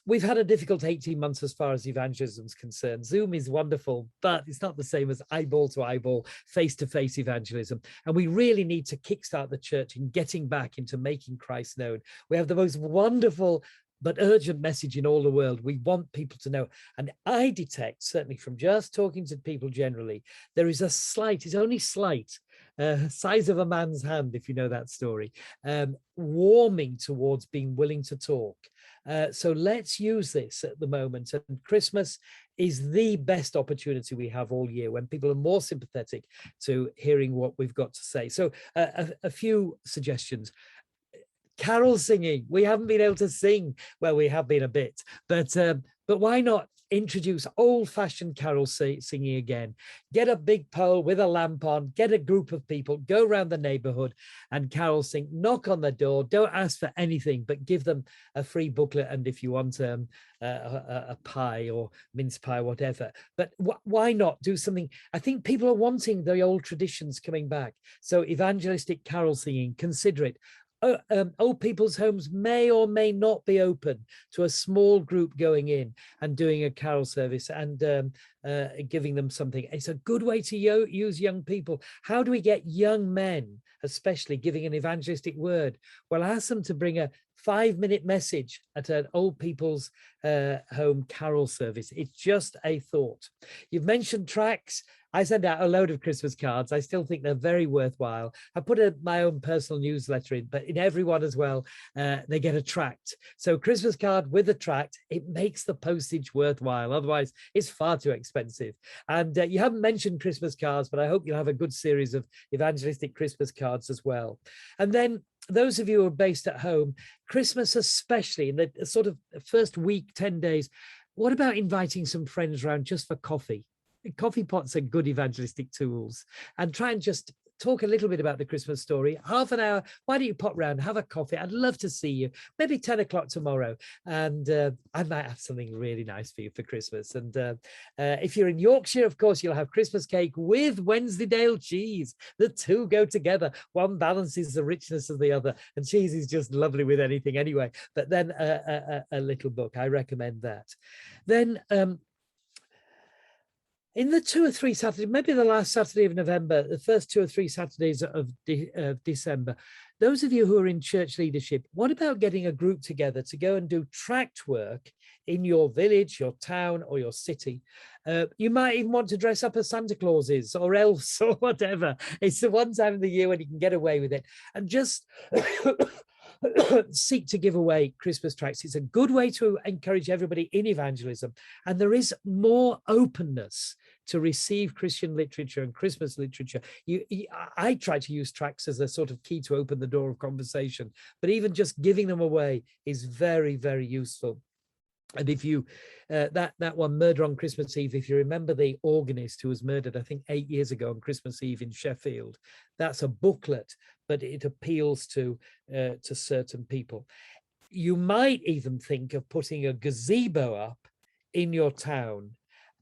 We've had a difficult 18 months as far as evangelism is concerned. Zoom is wonderful, but it's not the same as eyeball to eyeball, face-to-face evangelism. And we really need to kickstart the church in getting back into making Christ known. We have the most wonderful but urgent message in all the world. We want people to know. And I detect, certainly from just talking to people generally, there is a slight, it's only slight, size of a man's hand, if you know that story, warming towards being willing to talk. So let's use this at the moment. And Christmas is the best opportunity we have all year, when people are more sympathetic to hearing what we've got to say. So a few suggestions. Carol singing. We haven't been able to sing. Well, we have been a bit, but why not introduce old-fashioned carol singing again? Get a big pole with a lamp on, get a group of people, go around the neighborhood and carol sing. Knock on the door, don't ask for anything, but give them a free booklet, and if you want a pie or mince pie, whatever. But why not do something? I think people are wanting the old traditions coming back. So evangelistic carol singing, consider it. Old people's homes may or may not be open to a small group going in and doing a carol service and giving them something. It's a good way to use young people. How do we get young men, especially, giving an evangelistic word? Well, ask them to bring a 5-minute message at an old people's home carol service. It's just a thought. You've mentioned tracts. I send out a load of Christmas cards. I still think they're very worthwhile. I put my own personal newsletter in, but in every one as well, they get a tract. So Christmas card with a tract, it makes the postage worthwhile. Otherwise, it's far too expensive. And you haven't mentioned Christmas cards, but I hope you'll have a good series of evangelistic Christmas cards as well. And then those of you who are based at home, Christmas especially, in the sort of first week, 10 days, what about inviting some friends around just for coffee? Coffee pots are good evangelistic tools, and try and just talk a little bit about the Christmas story. Half an hour. Why don't you pop round, have a coffee? I'd love to see you. Maybe 10 o'clock tomorrow. And I might have something really nice for you for Christmas. And if you're in Yorkshire, of course, you'll have Christmas cake with Wensleydale cheese. The two go together. One balances the richness of the other. And cheese is just lovely with anything anyway. But then a little book. I recommend that. Then in the 2 or 3 Saturdays, maybe the last Saturday of November, the first 2 or 3 Saturdays of December, those of you who are in church leadership, what about getting a group together to go and do tract work in your village, your town, or your city? You might even want to dress up as Santa Clauses or elves or whatever. It's the one time of the year when you can get away with it. And just seek to give away Christmas tracts. It's a good way to encourage everybody in evangelism. And there is more openness to receive Christian literature and Christmas literature. I try to use tracts as a sort of key to open the door of conversation, but even just giving them away is very, very useful. And if you, that one, Murder on Christmas Eve, if you remember the organist who was murdered, I think 8 years ago on Christmas Eve in Sheffield, that's a booklet, but it appeals to certain people. You might even think of putting a gazebo up in your town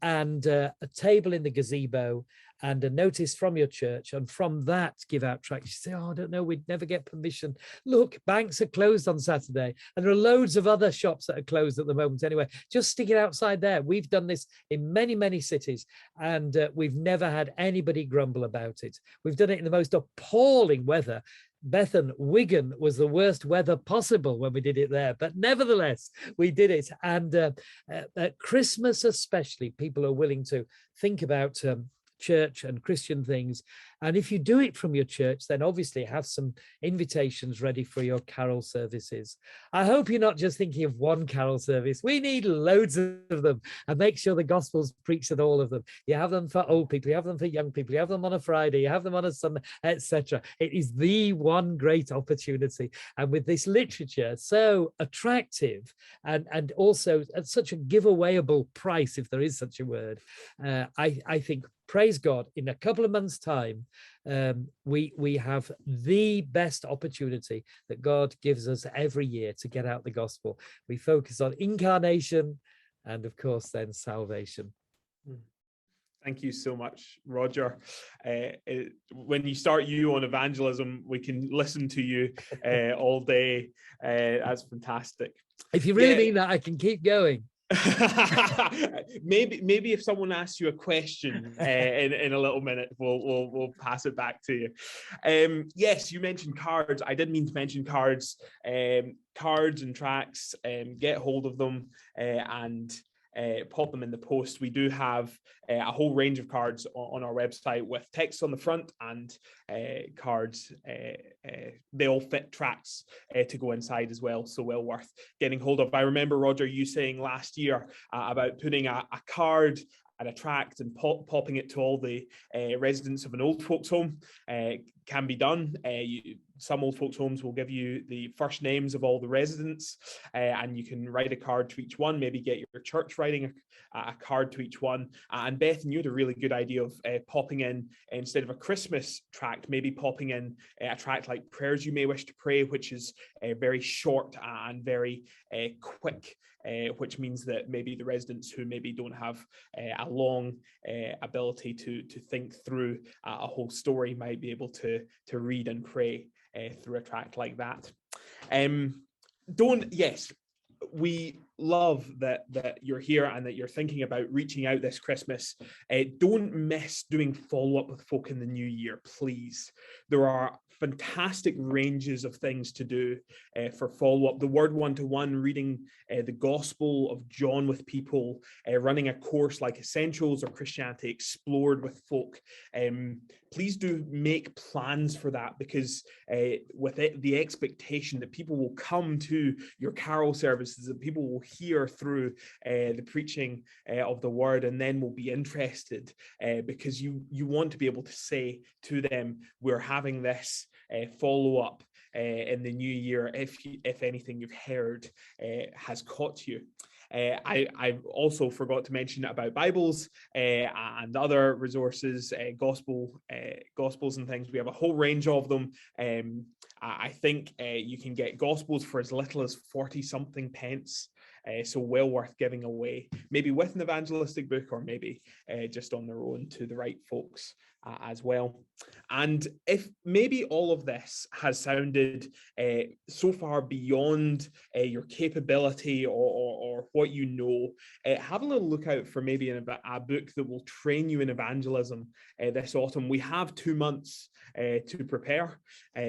and a table in the gazebo and a notice from your church, and from that give out tracts. You say, oh, I don't know, we'd never get permission. Look, banks are closed on Saturday, and there are loads of other shops that are closed at the moment anyway. Just stick it outside there. We've done this in many, many cities, and we've never had anybody grumble about it. We've done it in the most appalling weather. Bethan, Wigan was the worst weather possible when we did it there, but nevertheless, we did it. And at Christmas especially, people are willing to think about church and Christian things. And if you do it from your church, then obviously have some invitations ready for your carol services. I hope you're not just thinking of one carol service. We need loads of them, and make sure the gospel's preached at all of them. You have them for old people, you have them for young people, you have them on a Friday, you have them on a Sunday, etc. It is the one great opportunity. And with this literature so attractive and also at such a giveawayable price, if there is such a word, I think, praise God, in a couple of months' time, we have the best opportunity that God gives us every year to get out the gospel. We focus on incarnation and, of course, then salvation. Thank you so much, Roger. When you start you on evangelism, we can listen to you all day. That's fantastic. If you really mean that, I can keep going. maybe if someone asks you a question in a little minute, we'll pass it back to you. Yes, you mentioned cards. I did mean to mention cards. Cards and tracts. Get hold of them and pop them in the post. We do have a whole range of cards on our website with text on the front and cards. They all fit tracts to go inside as well, so well worth getting hold of. I remember, Roger, you saying last year about putting a card and a tract and popping it to all the residents of an old folks home. Can be done. some old folks' homes will give you the first names of all the residents, and you can write a card to each one, maybe get your church writing a card to each one. And Beth, you had a really good idea of popping in, instead of a Christmas tract, maybe popping in a tract like Prayers You May Wish to Pray, which is very short and very quick, which means that maybe the residents who maybe don't have a long ability to think through a whole story might be able to read and pray through a tract like that. Yes, we love that you're here and that you're thinking about reaching out this Christmas. Don't miss doing follow-up with folk in the new year, please. There are fantastic ranges of things to do for follow-up. The Word one-to-one, reading the Gospel of John with people, running a course like Essentials or Christianity Explored with folk. Please do make plans for that, because with it, the expectation that people will come to your carol services, that people will hear through the preaching of the Word, and then will be interested, because you want to be able to say to them, we're having this follow-up in the new year if anything you've heard has caught you. I also forgot to mention about Bibles and other resources, Gospels and things. We have a whole range of them. I think you can get Gospels for as little as 40-something pence. So well worth giving away, maybe with an evangelistic book, or maybe just on their own to the right folks as well. And if maybe all of this has sounded so far beyond your capability or what you know, have a little look out for maybe a book that will train you in evangelism this autumn. We have 2 months to prepare,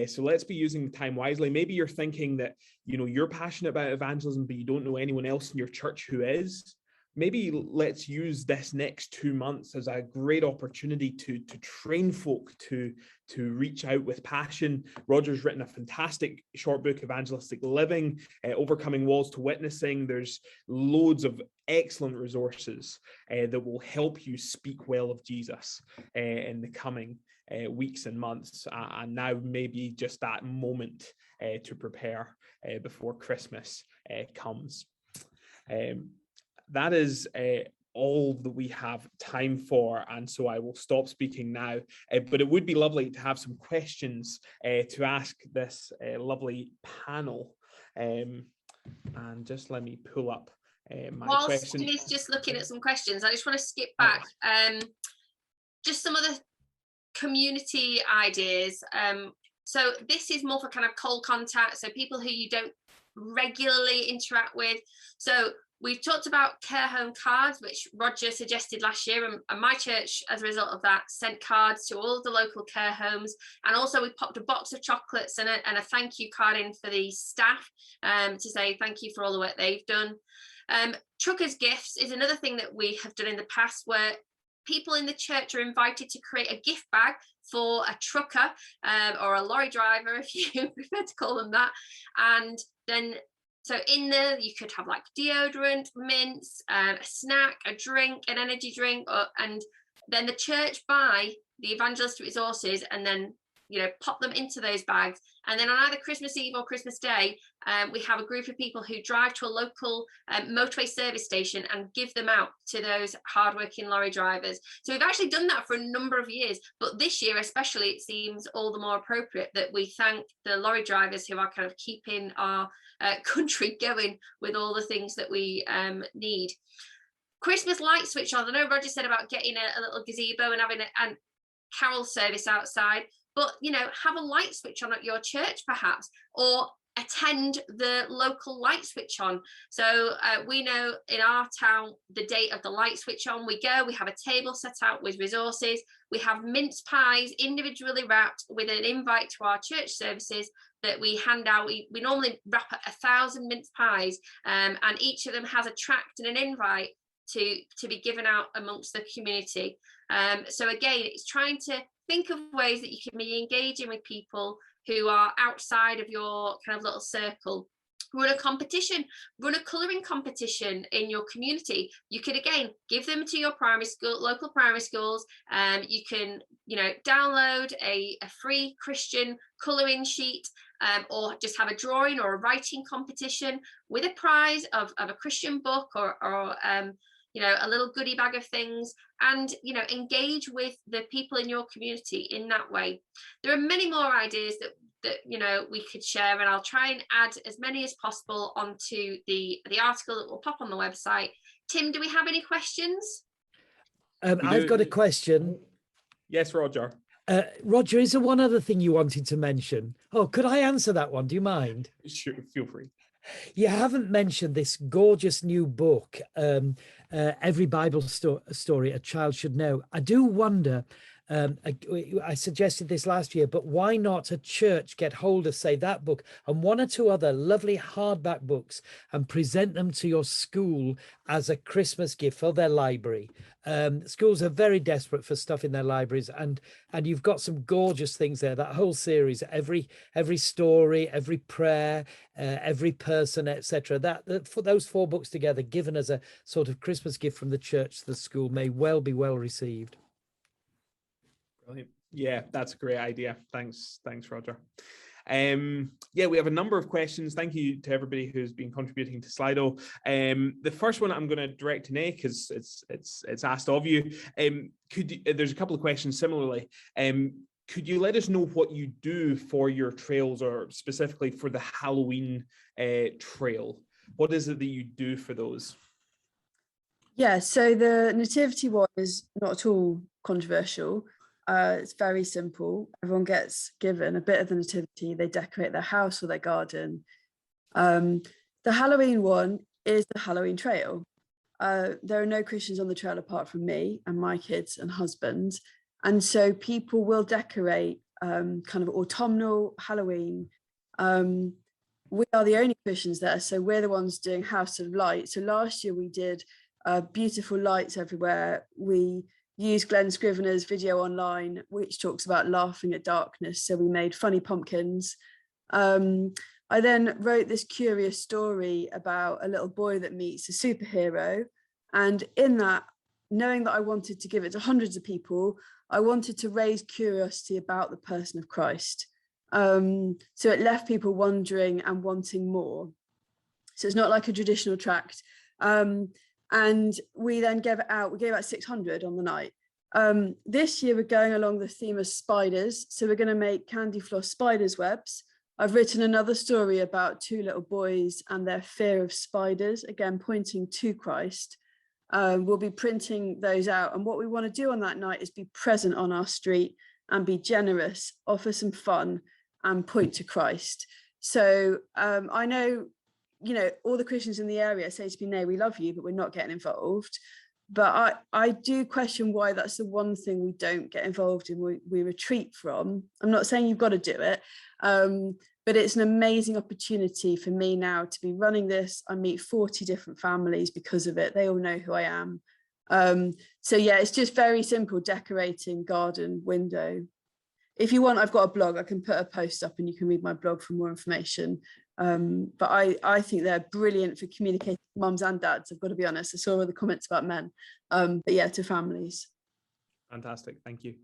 so let's be using the time wisely. Maybe you're thinking that you're passionate about evangelism, but you don't know anyone else in your church who is. Maybe let's use this next 2 months as a great opportunity to train folk to reach out with passion. Roger's written a fantastic short book, Evangelistic Living, Overcoming Walls to Witnessing. There's loads of excellent resources that will help you speak well of Jesus in the coming weeks and months, and now maybe just that moment to prepare before Christmas comes. That is all that we have time for, and so I will stop speaking now, but it would be lovely to have some questions to ask this lovely panel, and just let me pull up my question. Whilst he's just looking at some questions, I just want to skip back just some of the community ideas. So this is more for kind of cold contact, so people who you don't regularly interact with. So we've talked about care home cards, which Roger suggested last year, and my church, as a result of that, sent cards to all of the local care homes. And also we popped a box of chocolates and a thank you card in for the staff to say thank you for all the work they've done. Truckers' gifts is another thing that we have done in the past, where people in the church are invited to create a gift bag for a trucker or a lorry driver, if you prefer to call them that. And then, so in there, you could have like deodorant, mints, a snack, a drink, an energy drink, and then the church buy the evangelistic resources and then, pop them into those bags. And then on either Christmas Eve or Christmas Day, we have a group of people who drive to a local motorway service station and give them out to those hardworking lorry drivers. So we've actually done that for a number of years, but this year especially, it seems all the more appropriate that we thank the lorry drivers who are kind of keeping our country going with all the things that we need. Christmas light switch on. I know Roger said about getting a little gazebo and having a carol service outside, but have a light switch on at your church perhaps, or attend the local light switch on. So we know in our town the date of the light switch on. We have a table set out with resources. We have mince pies individually wrapped with an invite to our church services that we hand out. We normally wrap 1,000 mince pies, and each of them has a tract and an invite to be given out amongst the community. So again, it's trying to think of ways that you can be engaging with people who are outside of your kind of little circle. Run a competition, run a colouring competition in your community. You could, again, give them to your primary school, local primary schools. You can, download a free Christian colouring sheet, or just have a drawing or a writing competition with a prize of a Christian book, or a little goodie bag of things, and engage with the people in your community in that way. There are many more ideas that we could share, and I'll try and add as many as possible onto the article that will pop on the website. Tim, do we have any questions? I've got a question. Yes, Roger. Roger, is there one other thing you wanted to mention? Oh, could I answer that one? Do you mind? Sure, feel free. You haven't mentioned this gorgeous new book, Every Bible Story a Child Should Know. I do wonder, I suggested this last year, but why not a church get hold of, say, that book and one or two other lovely hardback books and present them to your school as a Christmas gift for their library? Schools are very desperate for stuff in their libraries, and you've got some gorgeous things there. That whole series, every story, every prayer, every person, etc. That for those 4 books together, given as a sort of Christmas gift from the church to the school, may well be well received. Brilliant. Yeah, that's a great idea. Thanks, Roger. We have a number of questions. Thank you to everybody who's been contributing to Slido. The first one I'm going to direct to Nae, because it's asked of you. There's a couple of questions similarly. Could you let us know what you do for your trails, or specifically for the Halloween trail? What is it that you do for those? Yeah, so the nativity one is not at all controversial. It's very simple. Everyone gets given a bit of the nativity. They decorate their house or their garden. The Halloween one is the Halloween trail. There are no Christians on the trail apart from me and my kids and husband. And so people will decorate kind of autumnal Halloween. We are the only Christians there, so we're the ones doing House of Light. So last year we did beautiful lights everywhere. We used Glenn Scrivener's video online, which talks about laughing at darkness. So we made funny pumpkins. I then wrote this curious story about a little boy that meets a superhero. And in that, knowing that I wanted to give it to hundreds of people, I wanted to raise curiosity about the person of Christ. So it left people wondering and wanting more. So it's not like a traditional tract. And we then gave it out. We gave out 600 on the night. This year we're going along the theme of spiders. So we're going to make candy floss spiders webs. I've written another story about 2 little boys and their fear of spiders, again, pointing to Christ. We'll be printing those out. And what we want to do on that night is be present on our street and be generous, offer some fun and point to Christ. So I know, all the Christians in the area say to me, "No, we love you, but we're not getting involved." But I do question why that's the one thing we don't get involved in, we retreat from. I'm not saying you've got to do it, but it's an amazing opportunity for me now to be running this. I meet 40 different families because of it. They all know who I am. So yeah, it's just very simple: decorating, garden, window. If you want, I've got a blog. I can put a post up and you can read my blog for more information. But I think they're brilliant for communicating with mums and dads. I've got to be honest. I saw all the comments about men, but yeah, to families. Fantastic, thank you.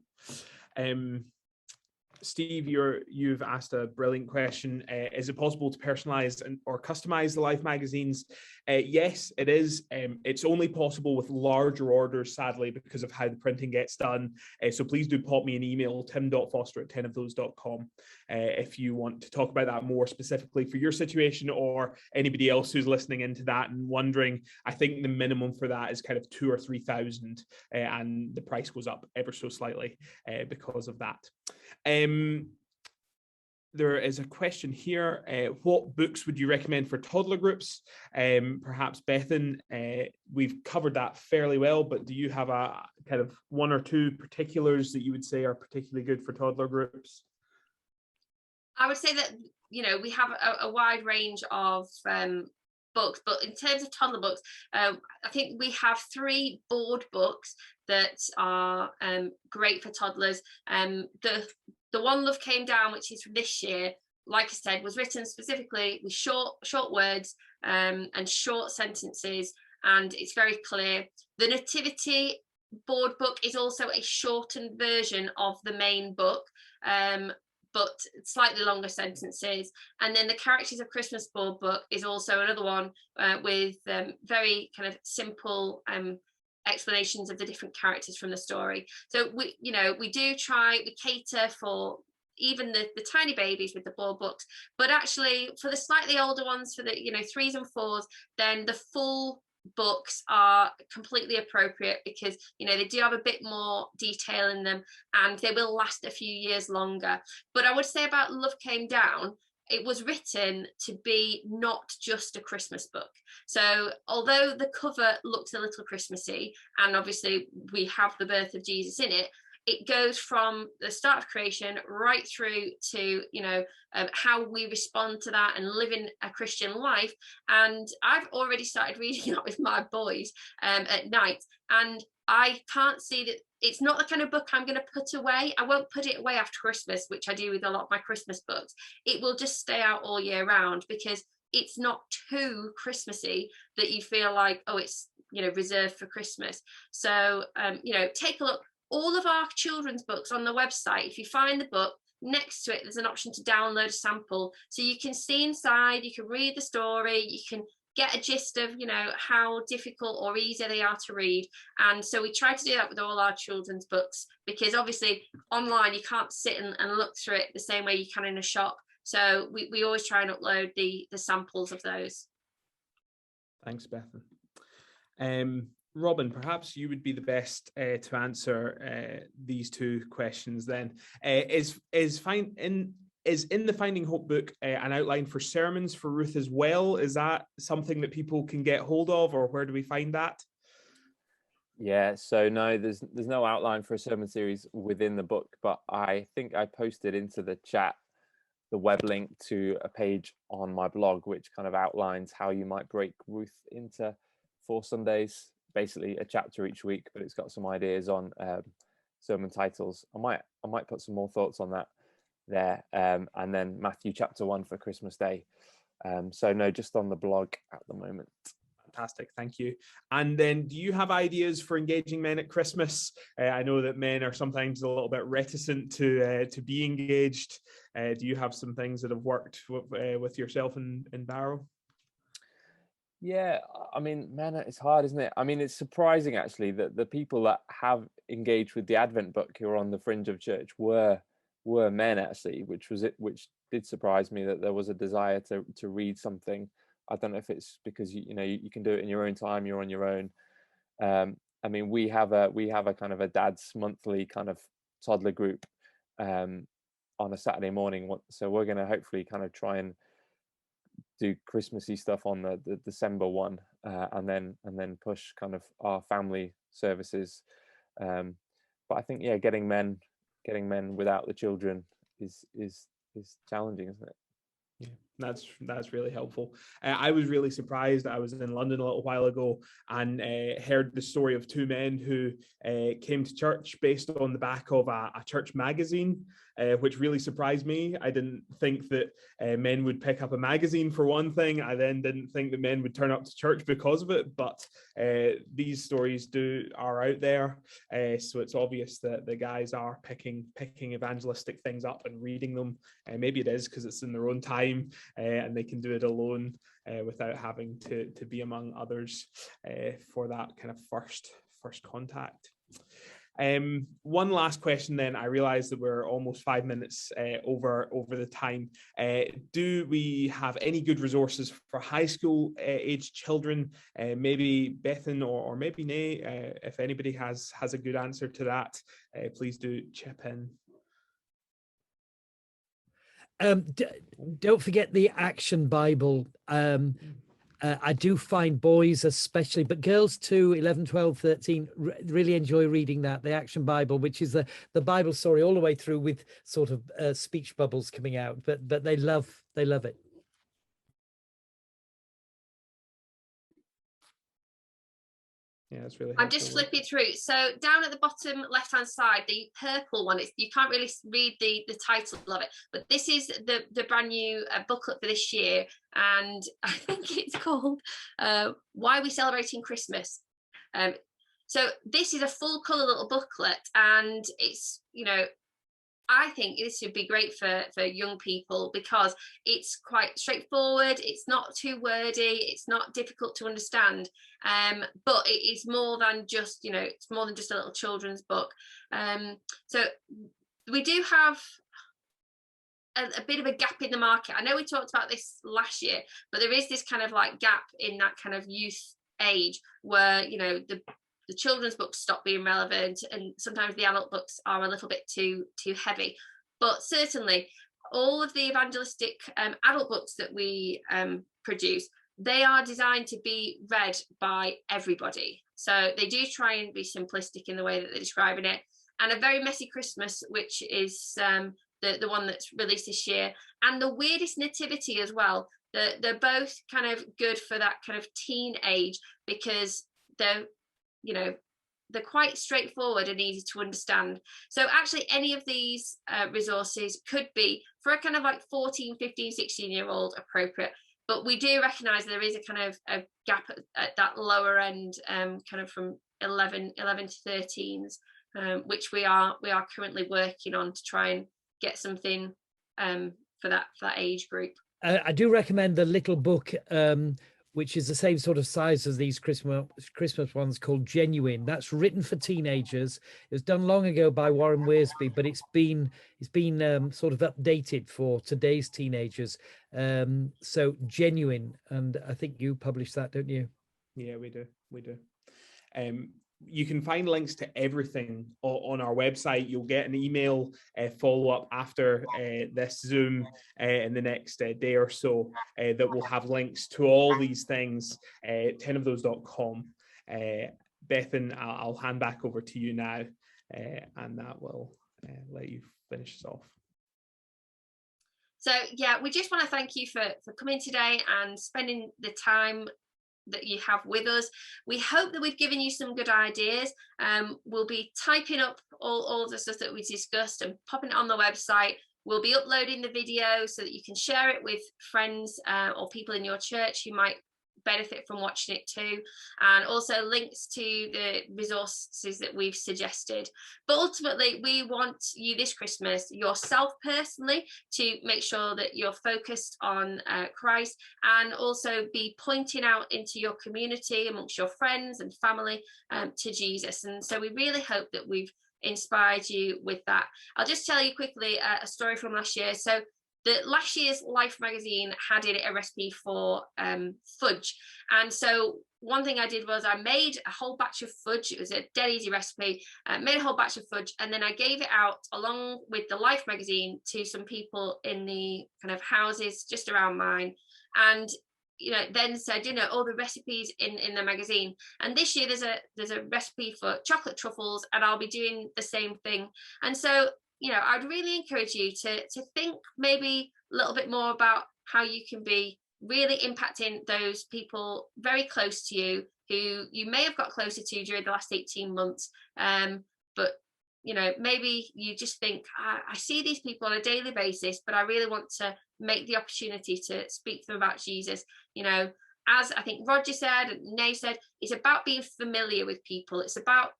Steve, you've asked a brilliant question. Is it possible to personalize or customize the Life magazines? Yes, it is. It's only possible with larger orders, sadly, because of how the printing gets done. So please do pop me an email, tim.foster@10ofthose.com, if you want to talk about that more specifically for your situation, or anybody else who's listening into that and wondering. I think the minimum for that is kind of 2,000 or 3,000, and the price goes up ever so slightly because of that. There is a question here. What books would you recommend for toddler groups? Perhaps Bethan, we've covered that fairly well, but do you have a kind of 1 or 2 particulars that you would say are particularly good for toddler groups? I would say that, we have a wide range of books, but in terms of toddler books, I think we have 3 board books that are great for toddlers. The One Love Came Down, which is from this year, like I said, was written specifically with short words and short sentences, and it's very clear. The Nativity board book is also a shortened version of the main book, but slightly longer sentences. And then the Characters of Christmas board book is also another one with very kind of simple explanations of the different characters from the story. So we do try, we cater for even the tiny babies with the board books, but actually for the slightly older ones, for the 3s and 4s, then the full books are completely appropriate, because they do have a bit more detail in them and they will last a few years longer. But I would say about Love Came Down, it was written to be not just a Christmas book. So although the cover looks a little Christmassy, and obviously we have the birth of Jesus in it, it goes from the start of creation right through to how we respond to that and living a Christian life. And I've already started reading that with my boys at night, and I can't see that it's not the kind of book I'm going to put away. I won't put it away after Christmas, which I do with a lot of my Christmas books. It will just stay out all year round, because it's not too Christmassy that you feel like, oh, it's reserved for Christmas. So take a look. All of our children's books on the website, if you find the book, next to it there's an option to download a sample, so you can see inside, you can read the story, you can get a gist of how difficult or easy they are to read. And so we try to do that with all our children's books, because obviously online you can't sit and look through it the same way you can in a shop. So we always try and upload the samples of those. Thanks, Bethan. Robin, perhaps you would be the best to answer these two questions then. Is in the Finding Hope book an outline for sermons for Ruth as well? Is that something that people can get hold of, or where do we find that? Yeah, so no, there's no outline for a sermon series within the book, but I think I posted into the chat the web link to a page on my blog which kind of outlines how you might break Ruth into 4 Sundays, basically a chapter each week, but it's got some ideas on sermon titles. I might put some more thoughts on that there, and then Matthew chapter 1 for Christmas Day. So no, just on the blog at the moment. Fantastic, thank you. And then, do you have ideas for engaging men at Christmas? I know that men are sometimes a little bit reticent to be engaged. Do you have some things that have worked with yourself and Barrow? Yeah, I mean, man, it's hard, isn't it? I mean, it's surprising actually that the people that have engaged with the Advent book who are on the fringe of church were men actually, which did surprise me, that there was a desire to read something. I don't know if it's because you can do it in your own time, you're on your own. I mean, we have a kind of a dad's monthly kind of toddler group on a Saturday morning, so we're going to hopefully kind of try and do Christmassy stuff on the December one, and then push kind of our family services. But I think getting men without the children is challenging, isn't it? Yeah, that's really helpful. I was really surprised. I was in London a little while ago and heard the story of 2 men who came to church based on the back of a church magazine, which really surprised me. I didn't think that men would pick up a magazine, for one thing. I then didn't think that men would turn up to church because of it, but these stories are out there. So it's obvious that the guys are picking evangelistic things up and reading them. Maybe it is because it's in their own time, and they can do it alone without having to be among others for that kind of first contact. One last question then. I realize that we're almost 5 minutes over the time. Do we have any good resources for high school age children? Maybe Bethan or maybe Nay, if anybody has a good answer to that, please do chip in. Don't forget the Action Bible. I do find boys especially, but girls too, 11, 12, 13, really enjoy reading that, the Action Bible, which is the Bible story all the way through with sort of speech bubbles coming out, but they love it. it's really I'm just flipping through. So down at the bottom left-hand side, the purple one, you can't really read the title of it, but this is the brand new booklet for this year, and I think it's called Why Are We Celebrating Christmas? So this is a full colour little booklet, and it's, I think this would be great for young people because it's quite straightforward. It's not too wordy. It's not difficult to understand. But it is more than just, it's more than just a little children's book. So we do have a bit of a gap in the market. I know we talked about this last year, but there is this kind of like gap in that kind of youth age where, the children's books stop being relevant, and sometimes the adult books are a little bit too heavy. But certainly all of the evangelistic adult books that we produce, they are designed to be read by everybody. So they do try and be simplistic in the way that they're describing it. And A Very Messy Christmas, which is the one that's released this year, and The Weirdest Nativity as well. They're both kind of good for that kind of teen age because they're quite straightforward and easy to understand. So actually any of these resources could be for a kind of like 14, 15, 16-year-old appropriate, but we do recognize there is a kind of a gap at that lower end, kind of from 11 to 13s, which we are currently working on to try and get something for that age group. I do recommend the little book which is the same sort of size as these Christmas ones, called Genuine. That's written for teenagers. It was done long ago by Warren Wiersbe, but it's been sort of updated for today's teenagers. So Genuine, and I think you published that, don't you? Yeah, we do. You can find links to everything on our website. You'll get an email follow-up after this Zoom in the next day or so that will have links to all these things, 10ofthose.com. Bethan, I'll hand back over to you now, and that will let you finish this off. So yeah, we just want to thank you for coming today and spending the time that you have with us. We hope that we've given you some good ideas. We'll be typing up all the stuff that we discussed and popping it on the website. We'll be uploading the video so that you can share it with friends or people in your church who might benefit from watching it too, and also links to the resources that we've suggested. But ultimately, we want you this Christmas, yourself personally, to make sure that you're focused on Christ, and also be pointing out into your community amongst your friends and family to Jesus. And so we really hope that we've inspired you with that. I'll just tell you quickly a story from last year. So the last year's Life magazine had in it a recipe for fudge. And so one thing I did was I made a whole batch of fudge. It was a dead easy recipe. Made a whole batch of fudge, and then I gave it out along with the Life magazine to some people in the kind of houses just around mine. And then said, all the recipes in the magazine. And this year there's a recipe for chocolate truffles, and I'll be doing the same thing. And so I'd really encourage you to think maybe a little bit more about how you can be really impacting those people very close to you who you may have got closer to during the last 18 months. But maybe you just think, I see these people on a daily basis, but I really want to make the opportunity to speak to them about Jesus. As I think Roger said and Nay said, it's about being familiar with people. It's about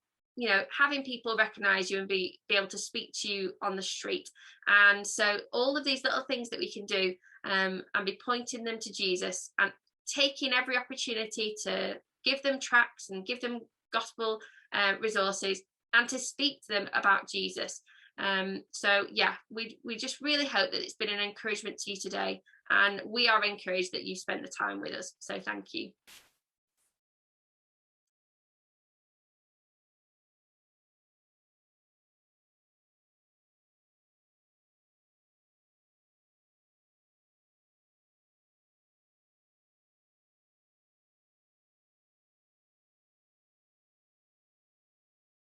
having people recognize you and be able to speak to you on the street. And so all of these little things that we can do and be pointing them to Jesus and taking every opportunity to give them tracts and give them gospel resources and to speak to them about Jesus. So yeah, we just really hope that it's been an encouragement to you today, and we are encouraged that you spent the time with us. So thank you.